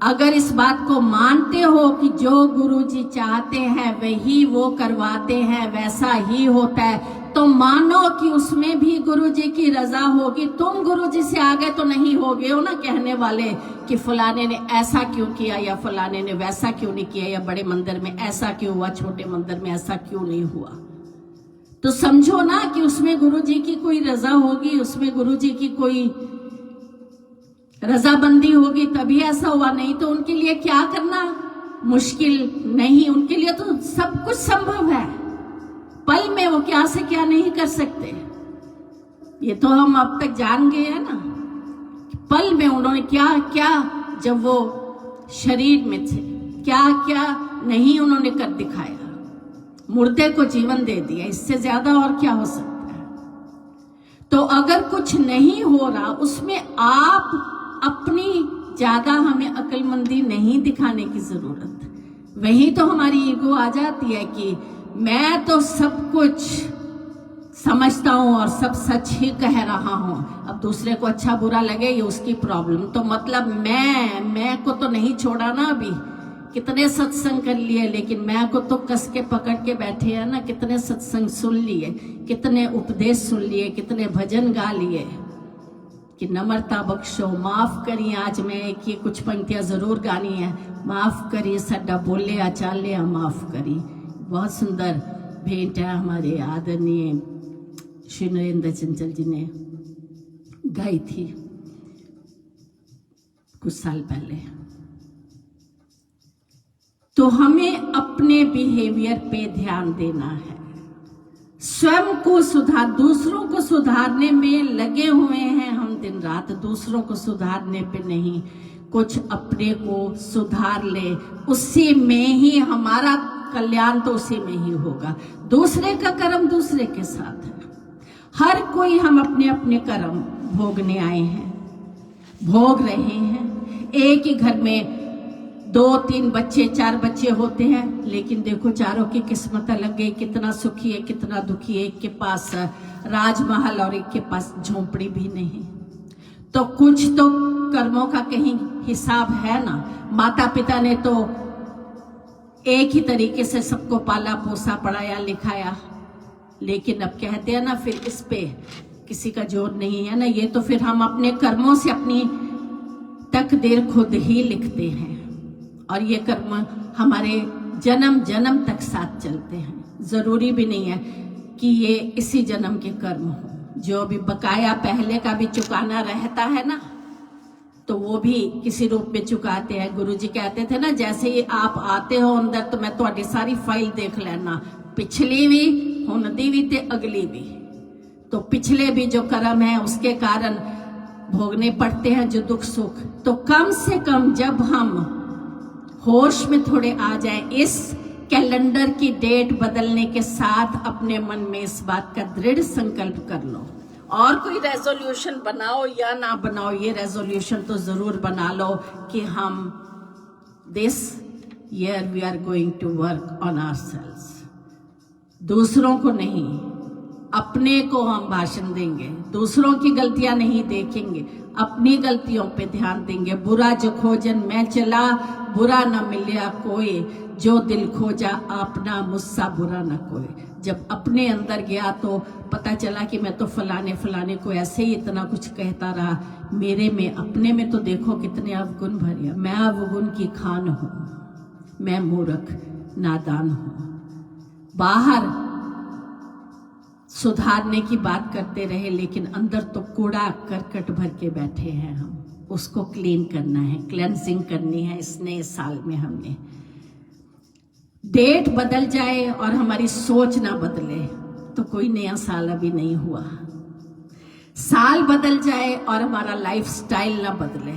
अगर इस बात को मानते हो कि जो गुरुजी चाहते हैं वही वो करवाते हैं, वैसा ही होता है, तो मानो कि उसमें भी गुरुजी की रजा होगी। तुम गुरुजी से आगे तो नहीं हो गए हो ना कहने वाले कि फलाने ने ऐसा क्यों किया, या फलाने ने वैसा क्यों नहीं किया, या बड़े मंदिर में ऐसा क्यों हुआ, छोटे मंदिर में ऐसा क्यों नहीं हुआ। तो समझो ना कि उसमें गुरुजी की कोई रजा होगी, उसमें गुरुजी की कोई रजाबंदी होगी, तभी ऐसा हुआ। नहीं तो उनके लिए क्या करना मुश्किल नहीं, उनके लिए तो सब कुछ संभव है। पल में वो क्या से क्या नहीं कर सकते, ये तो हम अब तक जान गए हैं ना। पल में उन्होंने क्या क्या, जब वो शरीर में थे, क्या क्या नहीं उन्होंने कर दिखाया। मुर्दे को जीवन दे दिया, इससे ज्यादा और क्या हो सकता है। तो अगर कुछ नहीं हो रहा उसमें आप अपनी ज्यादा हमें अक्लमंदी नहीं दिखाने की जरूरत। वही तो हमारी ईगो आ जाती है कि मैं तो सब कुछ समझता हूं और सब सच ही कह रहा हूं, अब दूसरे को अच्छा बुरा लगे ये उसकी प्रॉब्लम। तो मतलब मैं को तो नहीं छोड़ा ना। अभी कितने सत्संग कर लिए, लेकिन मैं को तो कस के पकड़ के बैठे हैं ना। कितने सत्संग सुन लिए, कितने उपदेश सुन लिए, कितने भजन गा लिए कि नम्रता बख्शो, माफ करिए। आज मैं एक ये कुछ पंक्तियां जरूर गानी है। माफ करिए साडा बोले चाले, माफ करिए। बहुत सुंदर भेंट है हमारे आदरणीय श्री नरेंद्र चंचल जी ने गाई थी कुछ साल पहले। तो हमें अपने बिहेवियर पे ध्यान देना है, स्वयं को सुधार, दूसरों को सुधारने में लगे हुए हैं हम दिन रात, दूसरों को सुधारने पे नहीं। कुछ अपने को सुधार ले, उसी में ही हमारा कल्याण तो उसी में ही होगा। दूसरे का कर्म दूसरे के साथ है। हर कोई हम अपने अपने कर्म भोगने आए हैं, भोग रहे हैं। एक ही घर में 2, 3 बच्चे, 4 बच्चे होते हैं, लेकिन देखो चारों की किस्मत अलग है। कितना सुखी है, कितना दुखी है। एक के पास राजमहल और एक के पास झोंपड़ी भी नहीं। तो कुछ तो कर्मों का कहीं हिसाब है ना। माता पिता ने तो एक ही तरीके से सबको पाला पोसा, पढ़ाया लिखाया, लेकिन अब कहते हैं ना फिर इस पे किसी का जोर नहीं है ना। ये तो फिर हम अपने कर्मों से अपनी तकदीर खुद ही लिखते हैं, और ये कर्म हमारे जन्म जन्म तक साथ चलते हैं। जरूरी भी नहीं है कि ये इसी जन्म के कर्म हो। जो भी बकाया पहले का भी चुकाना रहता है ना, तो वो भी किसी रूप में चुकाते हैं। गुरुजी कहते थे ना, जैसे ही आप आते हो अंदर तो मैं तुम्हारी सारी फाइल देख लेना, पिछली भी, हुनदी भी ते अगली भी। तो पिछले भी जो कर्म है उसके कारण भोगने पड़ते हैं जो दुख सुख। तो कम से कम जब हम होश में थोड़े आ जाए, इस कैलेंडर की डेट बदलने के साथ अपने मन में इस बात का दृढ़ संकल्प कर लो। और कोई रेजोल्यूशन बनाओ या ना बनाओ, ये रेजोल्यूशन तो जरूर बना लो कि हम this year we are going to work on ourselves. दूसरों को नहीं, अपने को हम भाषण देंगे। दूसरों की गलतियां नहीं देखेंगे, अपनी गलतियों पे ध्यान देंगे। बुरा जो खोजन मैं चला, बुरा न मिलिया कोई, जो दिल खोजा अपना मुझसा बुरा न कोई। जब अपने अंदर गया तो पता चला कि मैं तो फलाने को ऐसे ही इतना कुछ कहता रहा, मेरे में अपने में तो देखो कितने अवगुण भरे। मैं अवगुण की खान हूं, मैं मूर्ख नादान हूं। बाहर सुधारने की बात करते रहे, लेकिन अंदर तो कूड़ा करकट भर के बैठे हैं हम। उसको क्लीन करना है, क्लेंजिंग करनी है इस नए साल में। हमने डेट बदल जाए और हमारी सोच ना बदले तो कोई नया साल अभी नहीं हुआ। साल बदल जाए और हमारा लाइफस्टाइल ना बदले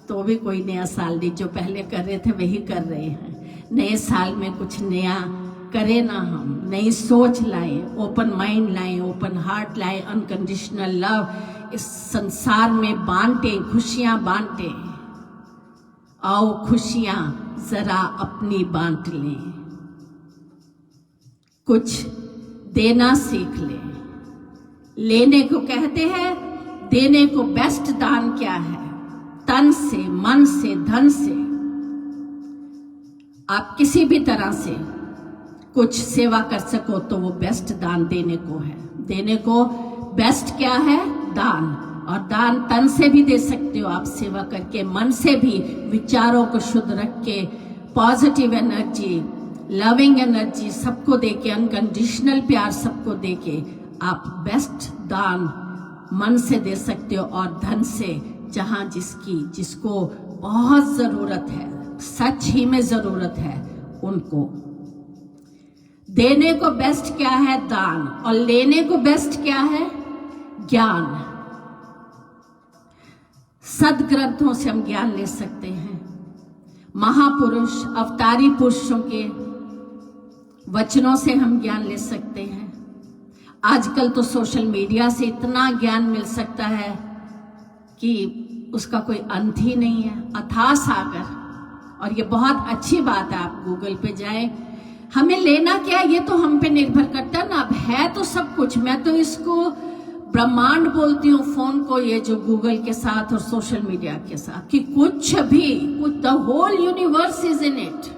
तो भी कोई नया साल नहीं। जो पहले कर रहे थे वही कर रहे हैं। नए साल में कुछ नया करें ना, हम नई सोच लाएं, ओपन माइंड लाएं, ओपन हार्ट लाएं, अनकंडीशनल लव इस संसार में बांटें, खुशियां बांटें। आओ खुशियां जरा अपनी बांट लें, कुछ देना सीख लें। लेने को कहते हैं, देने को बेस्ट दान क्या है? तन से, मन से, धन से। आप किसी भी तरह से कुछ सेवा कर सको तो वो बेस्ट दान देने को है। देने को बेस्ट क्या है? दान। और दान तन से भी दे सकते हो आप सेवा करके, मन से भी विचारों को शुद्ध रख के, पॉजिटिव एनर्जी, लविंग एनर्जी सबको देके, अनकंडीशनल प्यार सबको देके आप बेस्ट दान मन से दे सकते हो। और धन से जहां जिसको बहुत जरूरत है, सच ही में जरूरत है, उनको देने को बेस्ट क्या है? दान। और लेने को बेस्ट क्या है? ज्ञान। सदग्रंथों से हम ज्ञान ले सकते हैं। महापुरुष, अवतारी पुरुषों के वचनों से हम ज्ञान ले सकते हैं। आजकल तो सोशल मीडिया से इतना ज्ञान मिल सकता है कि उसका कोई अंत ही नहीं है, अथाह सागर। और ये बहुत अच्छी बात है, आप गूगल पे जाएं। हमें लेना क्या है ये तो हम पे निर्भर करता है ना। अब है तो सब कुछ, मैं तो इसको ब्रह्मांड बोलती हूँ फोन को, ये जो गूगल के साथ और सोशल मीडिया के साथ, कि कुछ the whole universe is in it.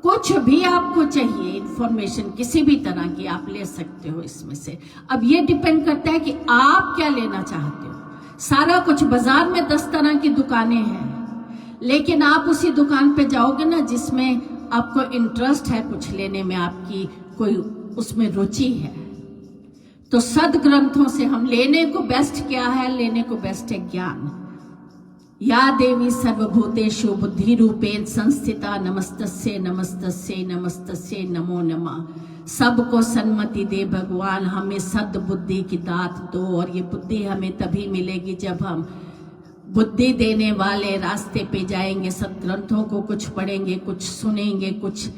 कुछ भी आपको चाहिए इंफॉर्मेशन किसी भी तरह की आप ले सकते हो इसमें से। अब ये डिपेंड करता है कि आप क्या लेना चाहते हो। सारा कुछ बाजार में 10 तरह की दुकानें हैं, लेकिन आप उसी दुकान पे जाओगे ना जिसमें आपको इंटरेस्ट है कुछ लेने में, आपकी कोई उसमें रुचि है। तो सदग्रंथों से हम लेने को बेस्ट क्या है? लेने को बेस्ट है ज्ञान। या देवी सर्वभूतेषु बुद्धि रूपेण संस्थिता नमस्तस्ये नमस्तस्ये नमस्तस्ये नमो नमः। सबको सन्मति दे भगवान, हमें सद बुद्धि की दात दो। और ये बुद्धि हमें तभी मिलेगी जब हम बुद्धि देने वाले रास्ते पे जाएंगे, सदग्रंथों को कुछ पढ़ेंगे, कुछ सुनेंगे, कुछ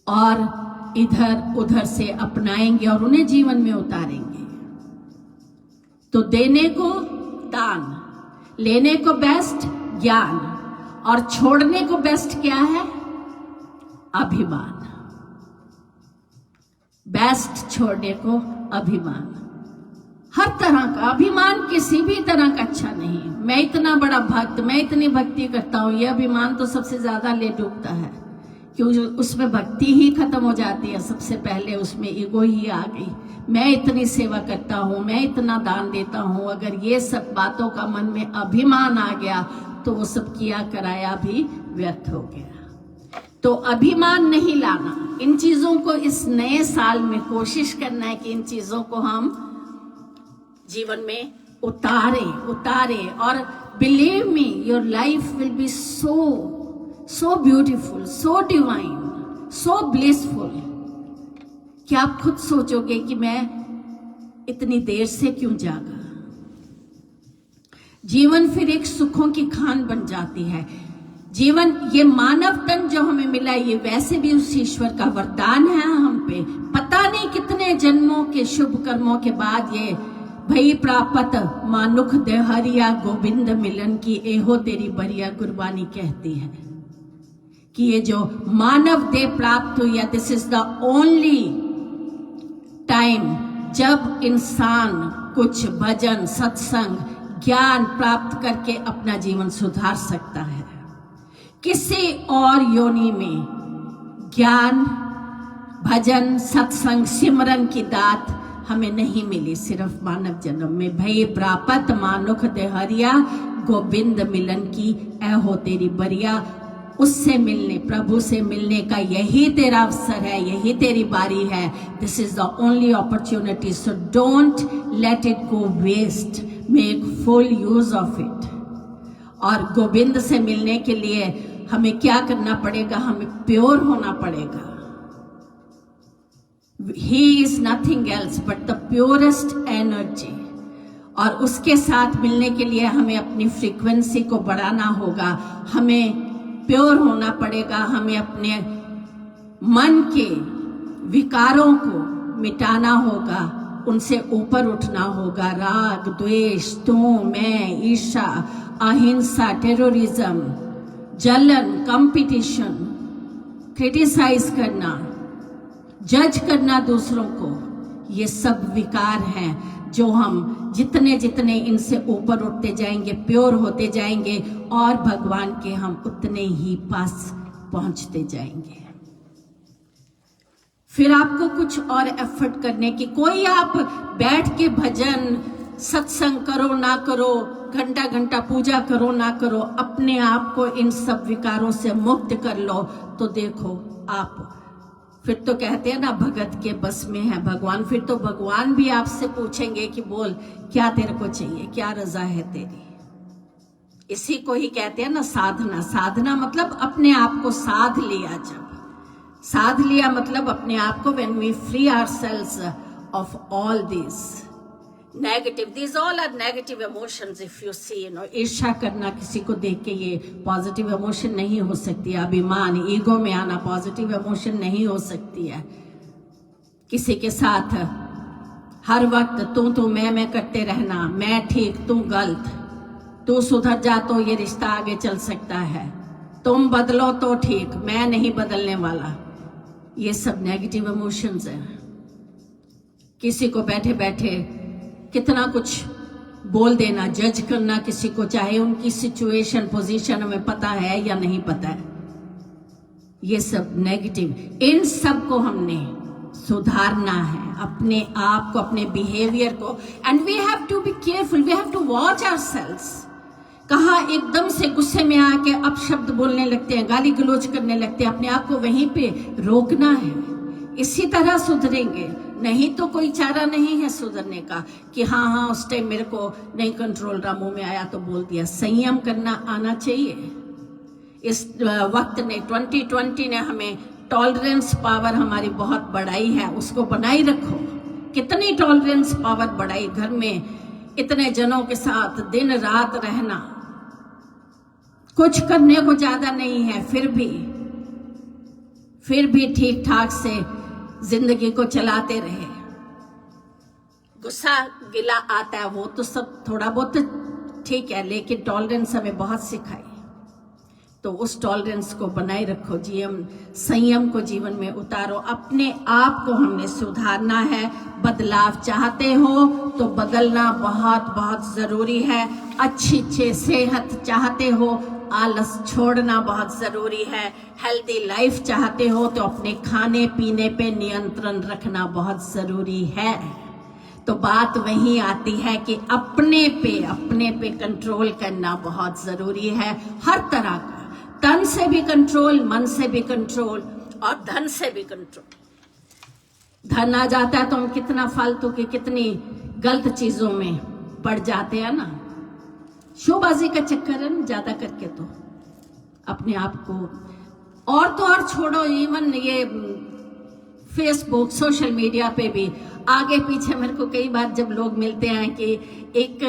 और इधर उधर से अपनाएंगे और उन्हें जीवन में उतारेंगे। तो देने को दान, लेने को बेस्ट ज्ञान, और छोड़ने को बेस्ट क्या है? अभिमान। बेस्ट छोड़ने को अभिमान। हर तरह का अभिमान किसी भी तरह का अच्छा नहीं। मैं इतना बड़ा भक्त, मैं इतनी भक्ति करता हूं, यह अभिमान तो सबसे ज्यादा ले डूबता है, क्योंकि उसमें भक्ति ही खत्म हो जाती है। सबसे पहले उसमें ईगो ही आ गई। मैं इतनी सेवा करता हूँ, मैं इतना दान देता हूँ, अगर ये सब बातों का मन में अभिमान आ गया तो वो सब किया कराया भी व्यर्थ हो गया। तो अभिमान नहीं लाना। इन चीजों को इस नए साल में कोशिश करना है कि इन चीजों को हम जीवन में उतारे। और believe me, your life will be so beautiful, so divine, so blissful कि आप खुद सोचोगे कि मैं इतनी देर से क्यों जागा। जीवन फिर एक सुखों की खान बन जाती है। जीवन, ये मानव तन जो हमें मिला, ये वैसे भी उस ईश्वर का वरदान है हम पे। पता नहीं कितने जन्मों के शुभ कर्मों के बाद ये भई प्रापत मानुख देहरिया गोविंद मिलन की एहो तेरी बरिया गुरबानी कहती है कि ये जो मानव देह प्राप्त हुई है, this is the only time जब इंसान कुछ भजन, सत्संग, ज्ञान प्राप्त करके अपना जीवन सुधार सकता है। किसी और योनि में ज्ञान, भजन, सत्संग, सिमरन की दात हमें नहीं मिली, सिर्फ मानव जन्म में। भई प्रापत मानुख देहरिया गोविंद मिलन की ऐहो तेरी बरिया। उससे मिलने, प्रभु से मिलने का यही तेरा अवसर है, यही तेरी बारी है। This is the only opportunity, so don't let it go waste, make full use of it. और गोविंद से मिलने के लिए हमें क्या करना पड़ेगा? हमें प्योर होना पड़ेगा। He is nothing else but the purest energy। और उसके साथ मिलने के लिए हमें अपनी फ्रीक्वेंसी को बढ़ाना होगा, हमें प्योर होना पड़ेगा, हमें अपने मन के विकारों को मिटाना होगा, उनसे ऊपर उठना होगा। राग, द्वेष, तू, मैं, ईर्ष्या, अहिंसा, टेररिज्म, जलन, कंपटीशन, क्रिटिसाइज करना, जज करना दूसरों को, ये सब विकार हैं जो हम जितने जितने इनसे ऊपर उठते जाएंगे, प्योर होते जाएंगे, और भगवान के हम उतने ही पास पहुंचते जाएंगे। फिर आपको कुछ और एफर्ट करने की, कोई आप बैठ के भजन सत्संग करो ना करो, घंटा घंटा पूजा करो ना करो, अपने आप को इन सब विकारों से मुक्त कर लो, तो देखो आप, फिर तो कहते हैं ना भगत के बस में है भगवान। फिर तो भगवान भी आपसे पूछेंगे कि बोल क्या तेरे को चाहिए, क्या रजा है तेरी। इसी को ही कहते हैं ना साधना। साधना मतलब अपने आप को साध लिया। जब साध लिया मतलब अपने आप को, when we free ourselves of all this, negative. These all are negative emotions if you see, ईर्ष्या करना किसी को देख के ये पॉजिटिव इमोशन नहीं हो सकती है। अभिमान, ईगो में आना पॉजिटिव इमोशन नहीं हो सकती है। किसी के साथ हर वक्त तू मैं करते रहना, मैं ठीक तू गलत, तू सुधर जा तो ये रिश्ता आगे चल सकता है, तुम बदलो तो ठीक, मैं नहीं बदलने वाला, ये सब नेगेटिव इमोशंस हैं। किसी को बैठे बैठे कितना कुछ बोल देना, जज करना किसी को, चाहे उनकी सिचुएशन पोजीशन हमें पता है या नहीं पता है, ये सब नेगेटिव। इन सब को हमने सुधारना है, अपने आप को, अपने बिहेवियर को। And we have to be careful, we have to watch ourselves. कहा एकदम से गुस्से में आके अपशब्द बोलने लगते हैं, गाली गलौज करने लगते हैं, अपने आप को वहीं पे रोकना है। इसी तरह सुधरेंगे, नहीं तो कोई चारा नहीं है सुधरने का कि हाँ उस टाइम मेरे को नहीं कंट्रोल रहा, मुंह में आया तो बोल दिया। संयम करना आना चाहिए। इस वक्त ने 2020 ने हमें टॉलरेंस पावर हमारी बहुत बढ़ाई है, उसको बनाई रखो। कितनी टॉलरेंस पावर बढ़ाई, घर में इतने जनों के साथ दिन रात रहना, कुछ करने को ज्यादा नहीं है, फिर भी ठीक ठाक से जिंदगी को चलाते रहे। गुस्सा गिला आता है, वो तो सब थोड़ा बहुत ठीक है, लेकिन टॉलरेंस हमें बहुत सिखाई, तो उस टॉलरेंस को बनाए रखो। संयम को जीवन में उतारो। अपने आप को हमने सुधारना है। बदलाव चाहते हो तो बदलना बहुत बहुत जरूरी है। अच्छी सेहत चाहते हो, आलस छोड़ना बहुत जरूरी है। हेल्दी लाइफ चाहते हो तो अपने खाने पीने पे नियंत्रण रखना बहुत जरूरी है। तो बात वही आती है कि अपने पे कंट्रोल करना बहुत जरूरी है, हर तरह का। तन से भी कंट्रोल, मन से भी कंट्रोल और धन से भी कंट्रोल। धन आ जाता है तो हम कितना फालतू की, कितनी गलत चीजों में पड़ जाते हैं ना। शोबाजी का चक्कर है ना ज्यादा करके, तो अपने आप को और तो और छोड़ो। इवन ये फेसबुक, सोशल मीडिया पे भी आगे पीछे मेरे को कई बार जब लोग मिलते हैं कि एक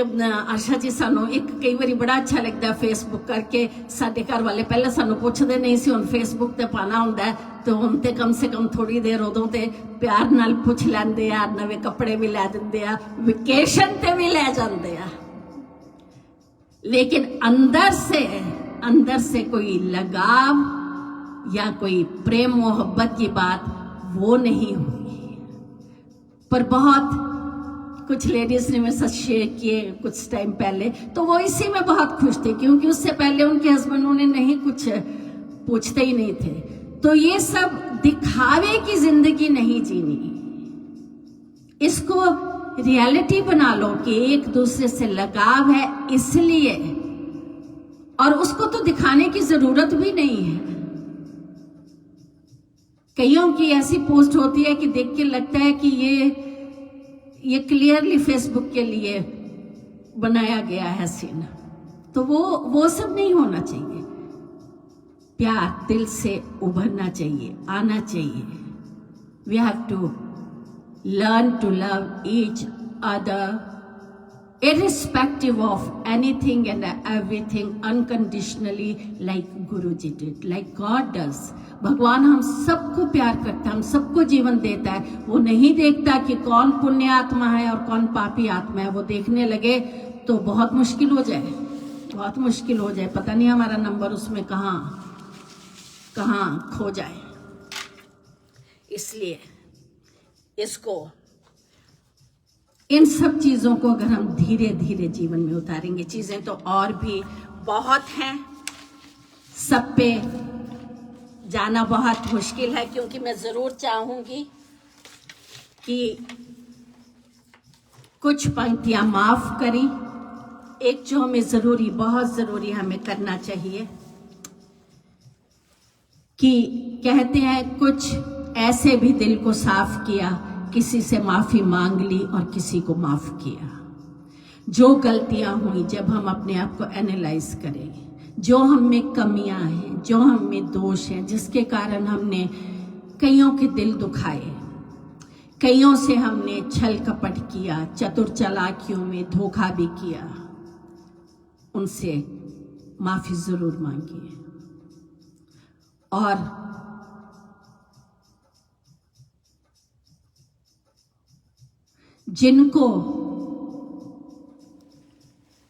आशा जी सानू एक कई बार बड़ा अच्छा लगता है फेसबुक करके, साडे घर वाले पहले सानू पुछदे नहीं सी, हुण फेसबुक ते पाना हुंदा है तो हुण ते कम से कम थोड़ी देर उदों ते प्यार नाल पुछ लैंदे आ, नवे कपड़े भी लै दिंदे आ, वेकेशन ते भी लै जांदे आ। लेकिन अंदर से कोई लगाव या कोई प्रेम मोहब्बत की बात वो नहीं हुई। पर बहुत कुछ लेडीज ने मेरे साथ शेयर किए कुछ टाइम पहले, तो वो इसी में बहुत खुश थे, क्योंकि उससे पहले उनके हस्बैंड उन्हें नहीं कुछ पूछते ही नहीं थे। तो ये सब दिखावे की जिंदगी नहीं जीनी, इसको रियलिटी बना लो कि एक दूसरे से लगाव है इसलिए, और उसको तो दिखाने की जरूरत भी नहीं है। कईयों की ऐसी पोस्ट होती है कि देख के लगता है कि ये क्लियरली फेसबुक के लिए बनाया गया है सीन, तो वो सब नहीं होना चाहिए। प्यार दिल से उभरना चाहिए, आना चाहिए। We have to learn to love each other irrespective of anything and everything unconditionally, like Guruji did, like God does. भगवान हम सबको प्यार करता है, हम सबको जीवन देता है। वो नहीं देखता कि कौन पुण्य आत्मा है और कौन पापी आत्मा है। वो देखने लगे तो बहुत मुश्किल हो जाए, पता नहीं हमारा नंबर उसमें कहाँ खो जाए। इसलिए इसको, इन सब चीजों को अगर हम धीरे धीरे जीवन में उतारेंगे, चीजें तो और भी बहुत हैं, सब पे जाना बहुत मुश्किल है, क्योंकि मैं जरूर चाहूंगी कि कुछ पंक्तियां माफ करी। एक जो हमें जरूरी, बहुत जरूरी हमें करना चाहिए कि कहते हैं कुछ ऐसे भी दिल को साफ किया, किसी से माफी मांग ली और किसी को माफ किया। जो गलतियां हुई, जब हम अपने आप को एनालाइज करें, जो हम में कमियां हैं, जो हम में दोष हैं, जिसके कारण हमने कईयों के दिल दुखाए, कईयों से हमने छल कपट किया, चतुर चालाकियों में धोखा भी किया, उनसे माफी जरूर मांगिए। और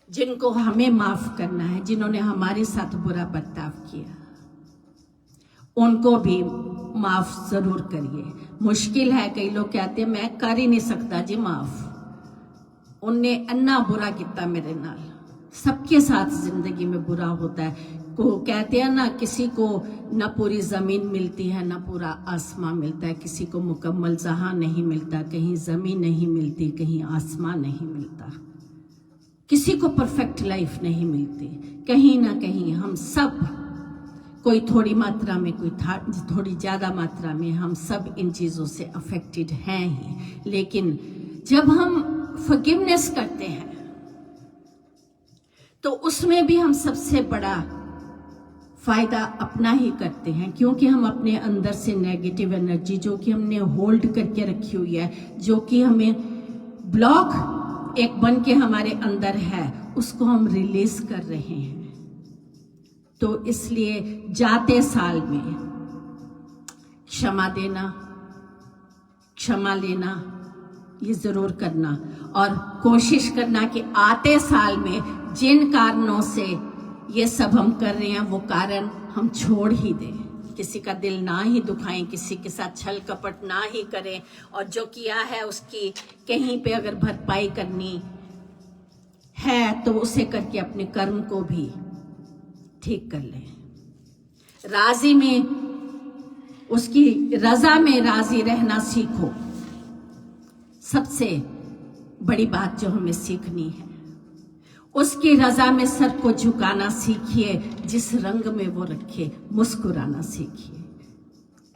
जिनको हमें माफ करना है, जिन्होंने हमारे साथ बुरा बर्ताव किया, उनको भी माफ जरूर करिए। मुश्किल है, कई लोग कहते हैं मैं कर ही नहीं सकता जी माफ, उनने अन्ना बुरा किया मेरे नाल। सबके साथ जिंदगी में बुरा होता है। को कहते हैं ना, किसी को न पूरी जमीन मिलती है न पूरा आसमां मिलता है, किसी को मुकम्मल जहां नहीं मिलता, कहीं जमीन नहीं मिलती, कहीं आसमां नहीं मिलता, किसी को परफेक्ट लाइफ नहीं मिलती। कहीं ना कहीं हम सब, कोई थोड़ी मात्रा में, कोई थोड़ी ज्यादा मात्रा में, हम सब इन चीजों से अफेक्टेड हैं ही। लेकिन जब हम फॉरगिवनेस करते हैं तो उसमें भी हम सबसे बड़ा फायदा अपना ही करते हैं, क्योंकि हम अपने अंदर से नेगेटिव एनर्जी जो कि हमने होल्ड करके रखी हुई है, जो कि हमें ब्लॉक एक बन के हमारे अंदर है, उसको हम रिलीज कर रहे हैं। तो इसलिए जाते साल में क्षमा देना, क्षमा लेना, ये जरूर करना, और कोशिश करना कि आते साल में जिन कारणों से ये सब हम कर रहे हैं वो कारण हम छोड़ ही दें। किसी का दिल ना ही दुखाएं, किसी के साथ छल कपट ना ही करें, और जो किया है उसकी कहीं पे अगर भरपाई करनी है तो उसे करके अपने कर्म को भी ठीक कर लें। राजी में, उसकी रजा में राजी रहना सीखो। सबसे बड़ी बात जो हमें सीखनी है, उसकी रजा में सर को झुकाना सीखिए। जिस रंग में वो रखे मुस्कुराना सीखिए।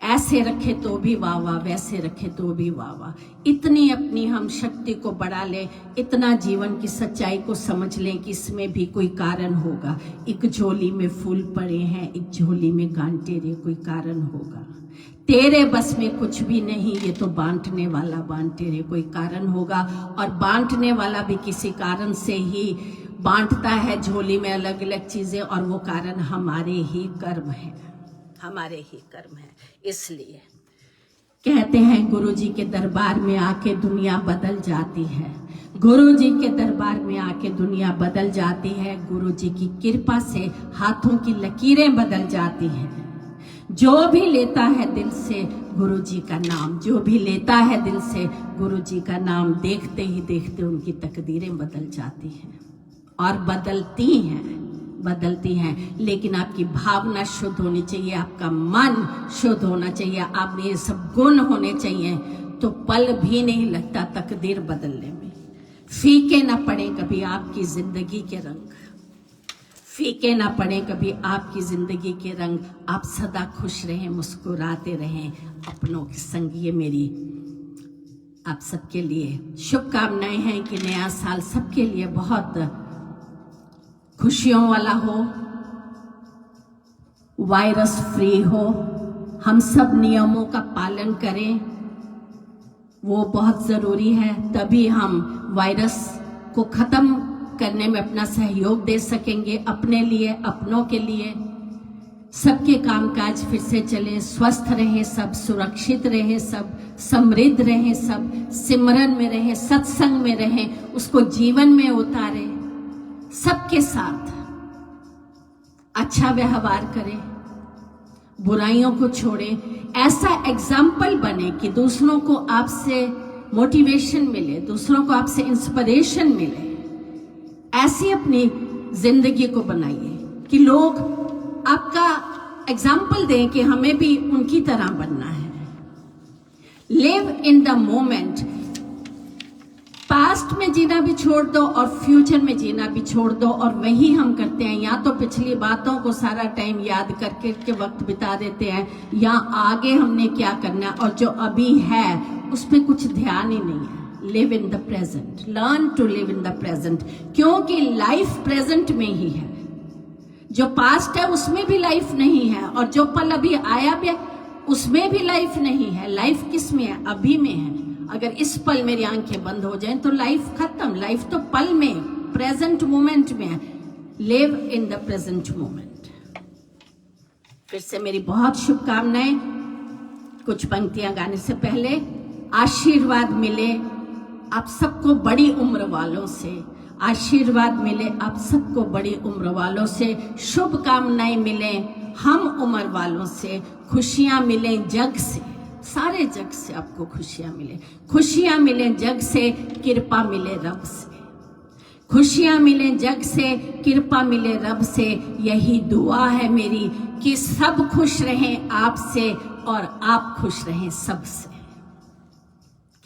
ऐसे रखे तो भी वाह वाह, वैसे रखे तो भी वाह वाह। इतनी अपनी हम शक्ति को बढ़ा लें, इतना जीवन की सच्चाई को समझ लें कि इसमें भी कोई कारण होगा। एक झोली में फूल पड़े हैं, एक झोली में गांठे रे, कोई कारण होगा। तेरे बस में कुछ भी नहीं, ये तो बांटने वाला बांटे रे, कोई कारण होगा। और बांटने वाला भी किसी कारण से ही बांटता है झोली में अलग अलग चीजें, और वो कारण हमारे ही कर्म है, हमारे ही कर्म है। इसलिए कहते हैं गुरुजी के दरबार में आके दुनिया बदल जाती है। गुरुजी के दरबार में आके दुनिया बदल जाती है। गुरुजी की कृपा से हाथों की लकीरें बदल जाती हैं। जो भी लेता है दिल से गुरुजी का नाम, जो भी लेता है दिल से गुरुजी का नाम, देखते ही देखते उनकी तकदीरें बदल जाती हैं और बदलती हैं। लेकिन आपकी भावना शुद्ध होनी चाहिए, आपका मन शुद्ध होना चाहिए, आप में ये सब गुण होने चाहिए, तो पल भी नहीं लगता तकदीर बदलने में। फीके ना पड़े कभी आपकी जिंदगी के रंग, फीके ना पड़े कभी आपकी जिंदगी के रंग। आप सदा खुश रहें, मुस्कुराते रहें अपनों के संग। ये मेरी आप सबके लिए शुभकामनाएं हैं कि नया साल सबके लिए बहुत खुशियों वाला हो, वायरस फ्री हो, हम सब नियमों का पालन करें, वो बहुत जरूरी है। तभी हम वायरस को खत्म करने में अपना सहयोग दे सकेंगे, अपने लिए, अपनों के लिए। सबके कामकाज फिर से चले, स्वस्थ रहे सब, सुरक्षित रहे सब, समृद्ध रहे सब, सिमरन में रहे, सत्संग में रहे, उसको जीवन में उतारे, सबके साथ अच्छा व्यवहार करें, बुराइयों को छोड़े, ऐसा एग्जाम्पल बने कि दूसरों को आपसे मोटिवेशन मिले, दूसरों को आपसे इंस्पिरेशन मिले। ऐसी अपनी जिंदगी को बनाइए कि लोग आपका एग्जाम्पल दें कि हमें भी उनकी तरह बनना है। Live in the moment. Past में जीना भी छोड़ दो और फ्यूचर में जीना भी छोड़ दो, और वही हम करते हैं। या तो पिछली बातों को सारा टाइम याद करके के वक्त बिता देते हैं, या आगे हमने क्या करना है और जो अभी है उस पर कुछ ध्यान ही नहीं है। Live in the present, learn to live in the present, क्योंकि लाइफ प्रेजेंट में ही है। जो पास्ट है उसमें भी लाइफ नहीं है, और जो पल अभी आया भी है उसमें भी लाइफ नहीं है। लाइफ किस में है? अभी में है। अगर इस पल मेरी आंखें बंद हो जाएं तो लाइफ खत्म। लाइफ तो पल में, प्रेजेंट मोमेंट में है। Live in the present moment. फिर से मेरी बहुत शुभकामनाएं। कुछ पंक्तियां गाने से पहले आशीर्वाद मिले आप सबको बड़ी उम्र वालों से, आशीर्वाद मिले आप सबको बड़ी उम्र वालों से, शुभकामनाएं मिले हम उम्र वालों से, खुशियां मिले जग से, सारे जग से आपको खुशियां मिले, खुशियां मिले जग से, कृपा मिले रब से, खुशियां मिले जग से, कृपा मिले रब से। यही दुआ है मेरी कि सब खुश रहें आपसे और आप खुश रहें सबसे।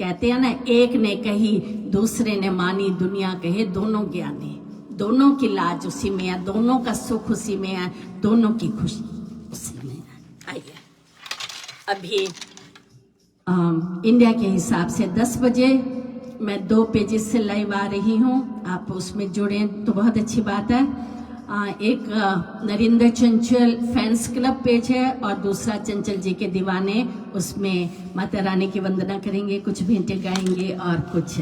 कहते हैं ना, एक ने कही दूसरे ने मानी, दुनिया कहे दोनों ज्ञानी। दोनों की लाज उसी में है, दोनों का सुख उसी में है, दोनों की खुशी उसी में है। आइए अभी इंडिया के हिसाब से 10 बजे मैं 2 पेजेस से लाइव आ रही हूँ। आप उसमें जुड़ें तो बहुत अच्छी बात है। एक Narendra Chanchal fans club page है और दूसरा चंचल जी के दीवाने। उसमें माता रानी की वंदना करेंगे, कुछ भेंटें गाएंगे और कुछ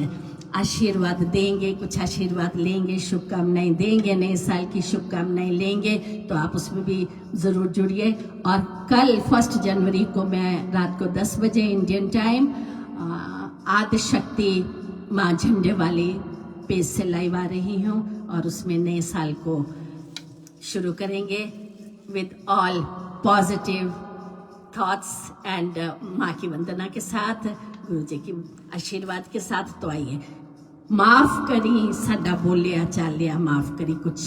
आशीर्वाद देंगे, कुछ आशीर्वाद लेंगे, शुभकामनाएं देंगे, नए साल की शुभकामनाएं लेंगे। तो आप उसमें भी ज़रूर जुड़िए। और कल 1 जनवरी को मैं रात को 10 बजे इंडियन टाइम आदि शक्ति माँ झंडे वाली पेज से लाइव आ रही हूँ और उसमें नए साल को शुरू करेंगे with all positive thoughts and माँ की वंदना के साथ, गुरु जी की आशीर्वाद के साथ। तो आइए, माफ करी सदा बोलिया चालिया, माफ करी, कुछ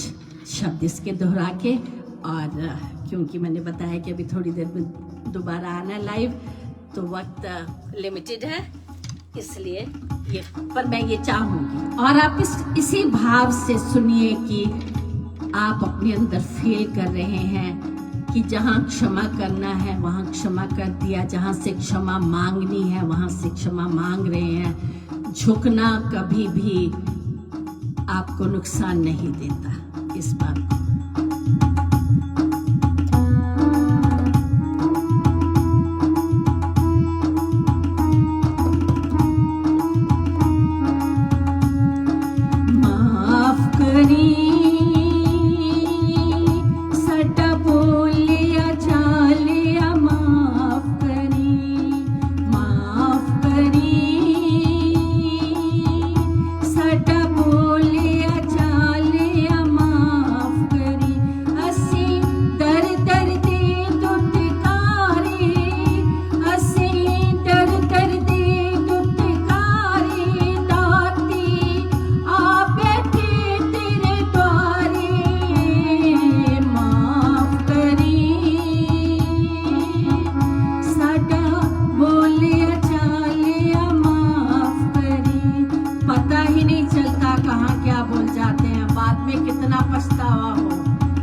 शब्द इसके दोहरा के। और क्योंकि मैंने बताया कि अभी थोड़ी देर में दोबारा आना लाइव, तो वक्त लिमिटेड है, इसलिए ये, पर मैं ये चाहूंगी और आप इसी भाव से सुनिए कि आप अपने अंदर फील कर रहे हैं कि जहाँ क्षमा करना है वहाँ क्षमा कर दिया, जहाँ से क्षमा मांगनी है वहाँ से क्षमा मांग रहे हैं। झुकना कभी भी आपको नुकसान नहीं देता, इस बात को। पछतावा हो,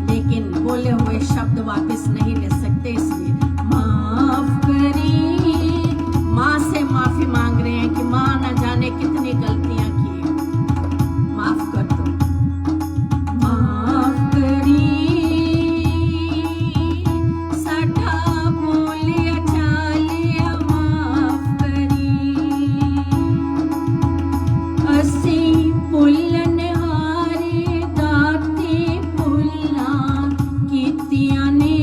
लेकिन बोले हुए शब्द वापस नहीं ले सकते, इसलिए माफ करी। माँ से माफी मांग रहे हैं कि माँ न जाने कितनी गलतियां की, माफ कर दो, माफ करी। साडा बोलिया चालिया माफ करी, असी भुल्लण हारे दाते भुल्लां कीतियां ने।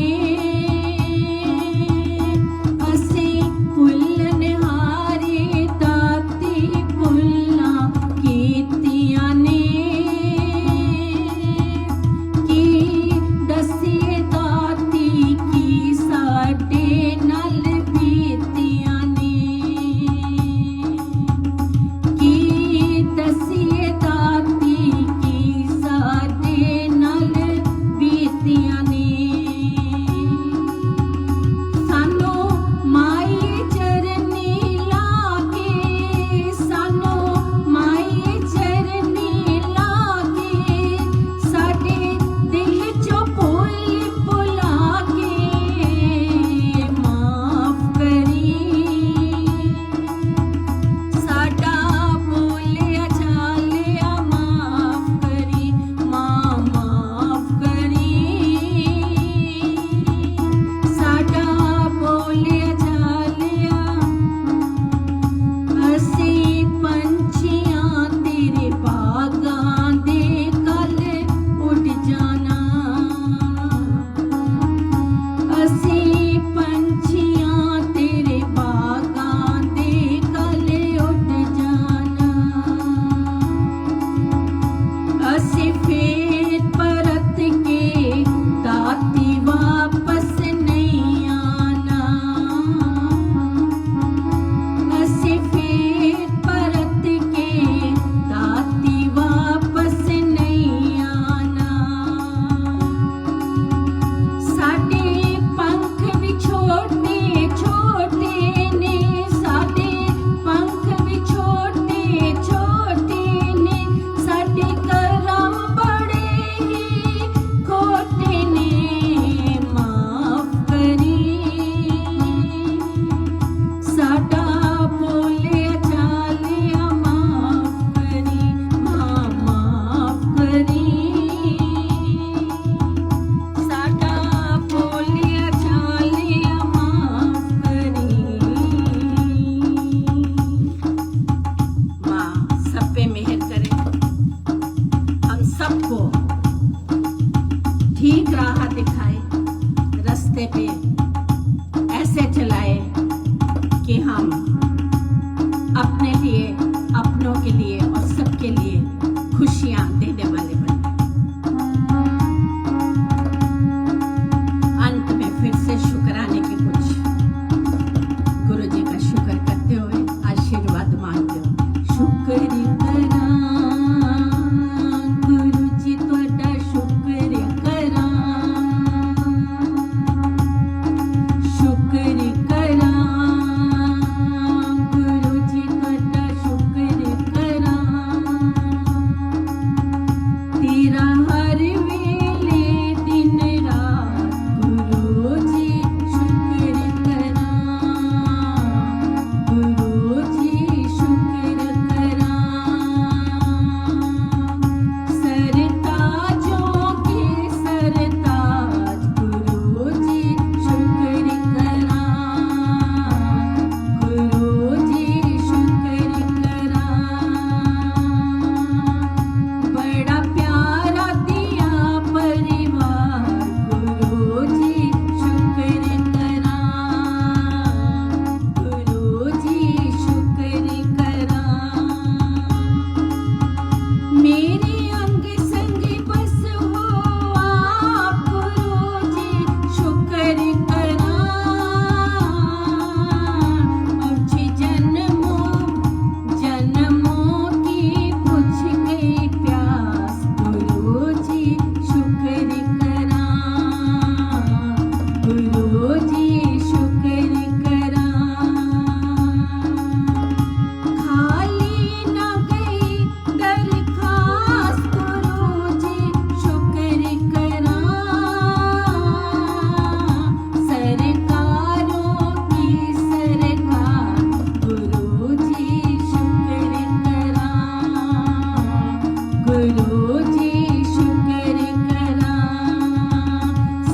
रास्ते पे ऐसे चलाए कि हम अपने लिए, अपनों के लिए और सबके लिए खुशियां देने वाले बने। अंत में फिर से शुक्राने की कुछ गुरु जी का शुक्र करते हुए आशीर्वाद मांगते हुए शुक्र करा गुरु जी तुहाडा शुक्र करा, शुक्र करा गुरु जी तुहाडा शुक्र करा, तेरा हर वेले दिन रात गुरु जी शुक्र करा, गुरु जी शुक्र करा, सरताजों के सरताज गुरु जी शुक्र करा, गुरु जी शुक्र करा, बड़ा प्यारा दिया परिवार गुरु जी शुक्र करा, गुरु जी शुक्र करा, मेरे अंग संग बस हो आप गुरु जी शुक्र करा, मुझे जन्मों जन्मों की बुझ गई प्यास गुरु जी शुक्र करा, गुरु जी शुक्र करा, खाली न गई दरखास्त गुरु जी शुक्र करा, सरकारों की सरकार गुरु जी शुक्र करा, गुरु जी शुक्र करा,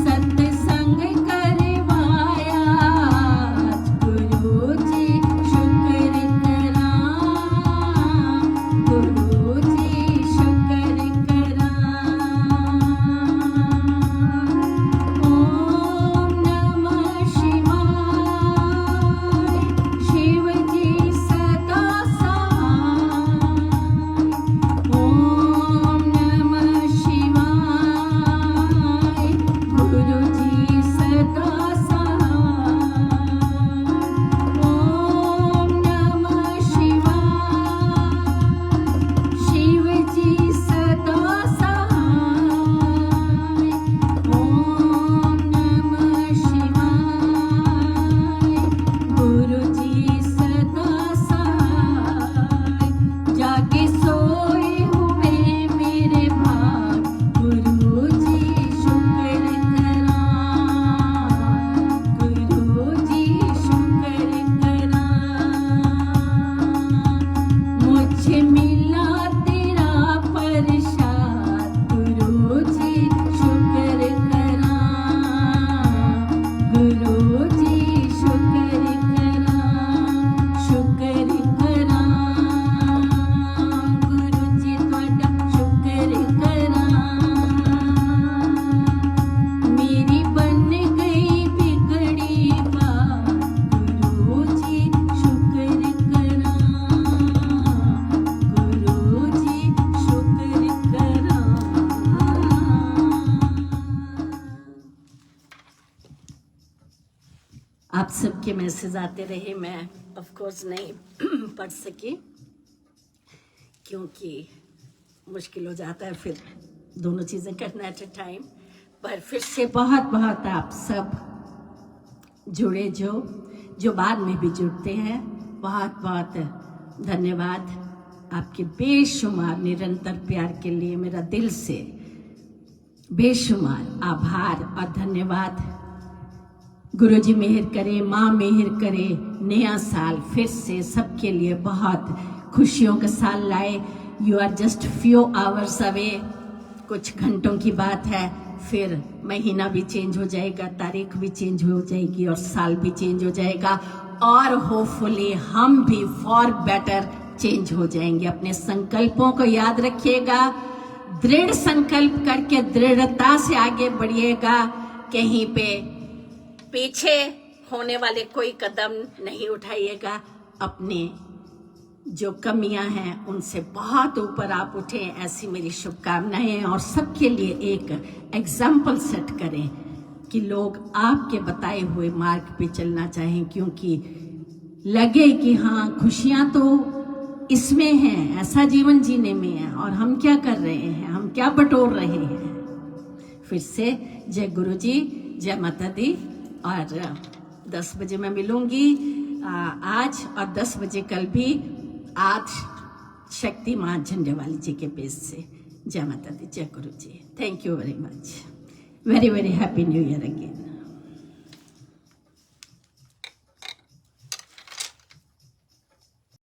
सत्संग करवाया आज गुरु जी शुक्र करा, गुरु जी शुक्र करा, ओम नमः शिवाय, शिव जी सदा सहाय, ओम नमः शिवाय, गुरु जी सदा सहाय, ओम नमः शिवाय, शिव जी सदा सहाय, ओम नमः शिवाय, गुरु जी सदा सहाय, जागे सोए हुए मेरे भाग गुरु जी शुक्र करा, गुरु जी शुक्र करा, मुझे मिला तेरा प्रसाद गुरु जी शुक्र करा, गुरु जी शुक्र करा, शुक्र करा, गुरु जी तुहाडा शुक्र करा, मेरी बन गई बिगड़ी बात गुरु जी शुक्र करा, गुरु जी शुक्र करा। आप सबके मैसेज आते रहे, मैं ऑफ कोर्स नहीं पढ़ सकी क्योंकि मुश्किल हो जाता है फिर दोनों चीज़ें करना एट ए टाइम, पर फिर से बहुत बहुत आप सब जुड़े जो बाद में भी जुड़ते हैं, बहुत बहुत धन्यवाद आपके बेशुमार निरंतर प्यार के लिए। मेरा दिल से बेशुमार आभार और धन्यवाद। गुरु जी मेहर करे, माँ मेहर करे, नया साल फिर से सबके लिए बहुत खुशियों का साल लाए। You are just few hours away, कुछ घंटों की बात है, फिर महीना भी चेंज हो जाएगा, तारीख भी चेंज हो जाएगी और साल भी चेंज हो जाएगा और होपफुली हम भी फॉर बेटर चेंज हो जाएंगे। अपने संकल्पों को याद रखिएगा, दृढ़ संकल्प करके दृढ़ता से आगे बढ़िएगा। कहीं पे पीछे होने वाले कोई कदम नहीं उठाइएगा। अपने जो कमियां हैं उनसे बहुत ऊपर आप उठें, ऐसी मेरी शुभकामनाएं हैं। और सबके लिए एक एग्जाम्पल सेट करें कि लोग आपके बताए हुए मार्ग पे चलना चाहें, क्योंकि लगे कि हाँ खुशियां तो इसमें हैं, ऐसा जीवन जीने में है, और हम क्या कर रहे हैं, हम क्या बटोर रहे हैं। फिर से जय गुरु जी, जय माता दी। और 10 बजे मैं मिलूंगी आज, और 10 बजे कल भी, आज शक्ति माँ झंडेवाली जी के पेज से। जय माता दी, जय Guru ji. Thank you very much. Very very happy new year again.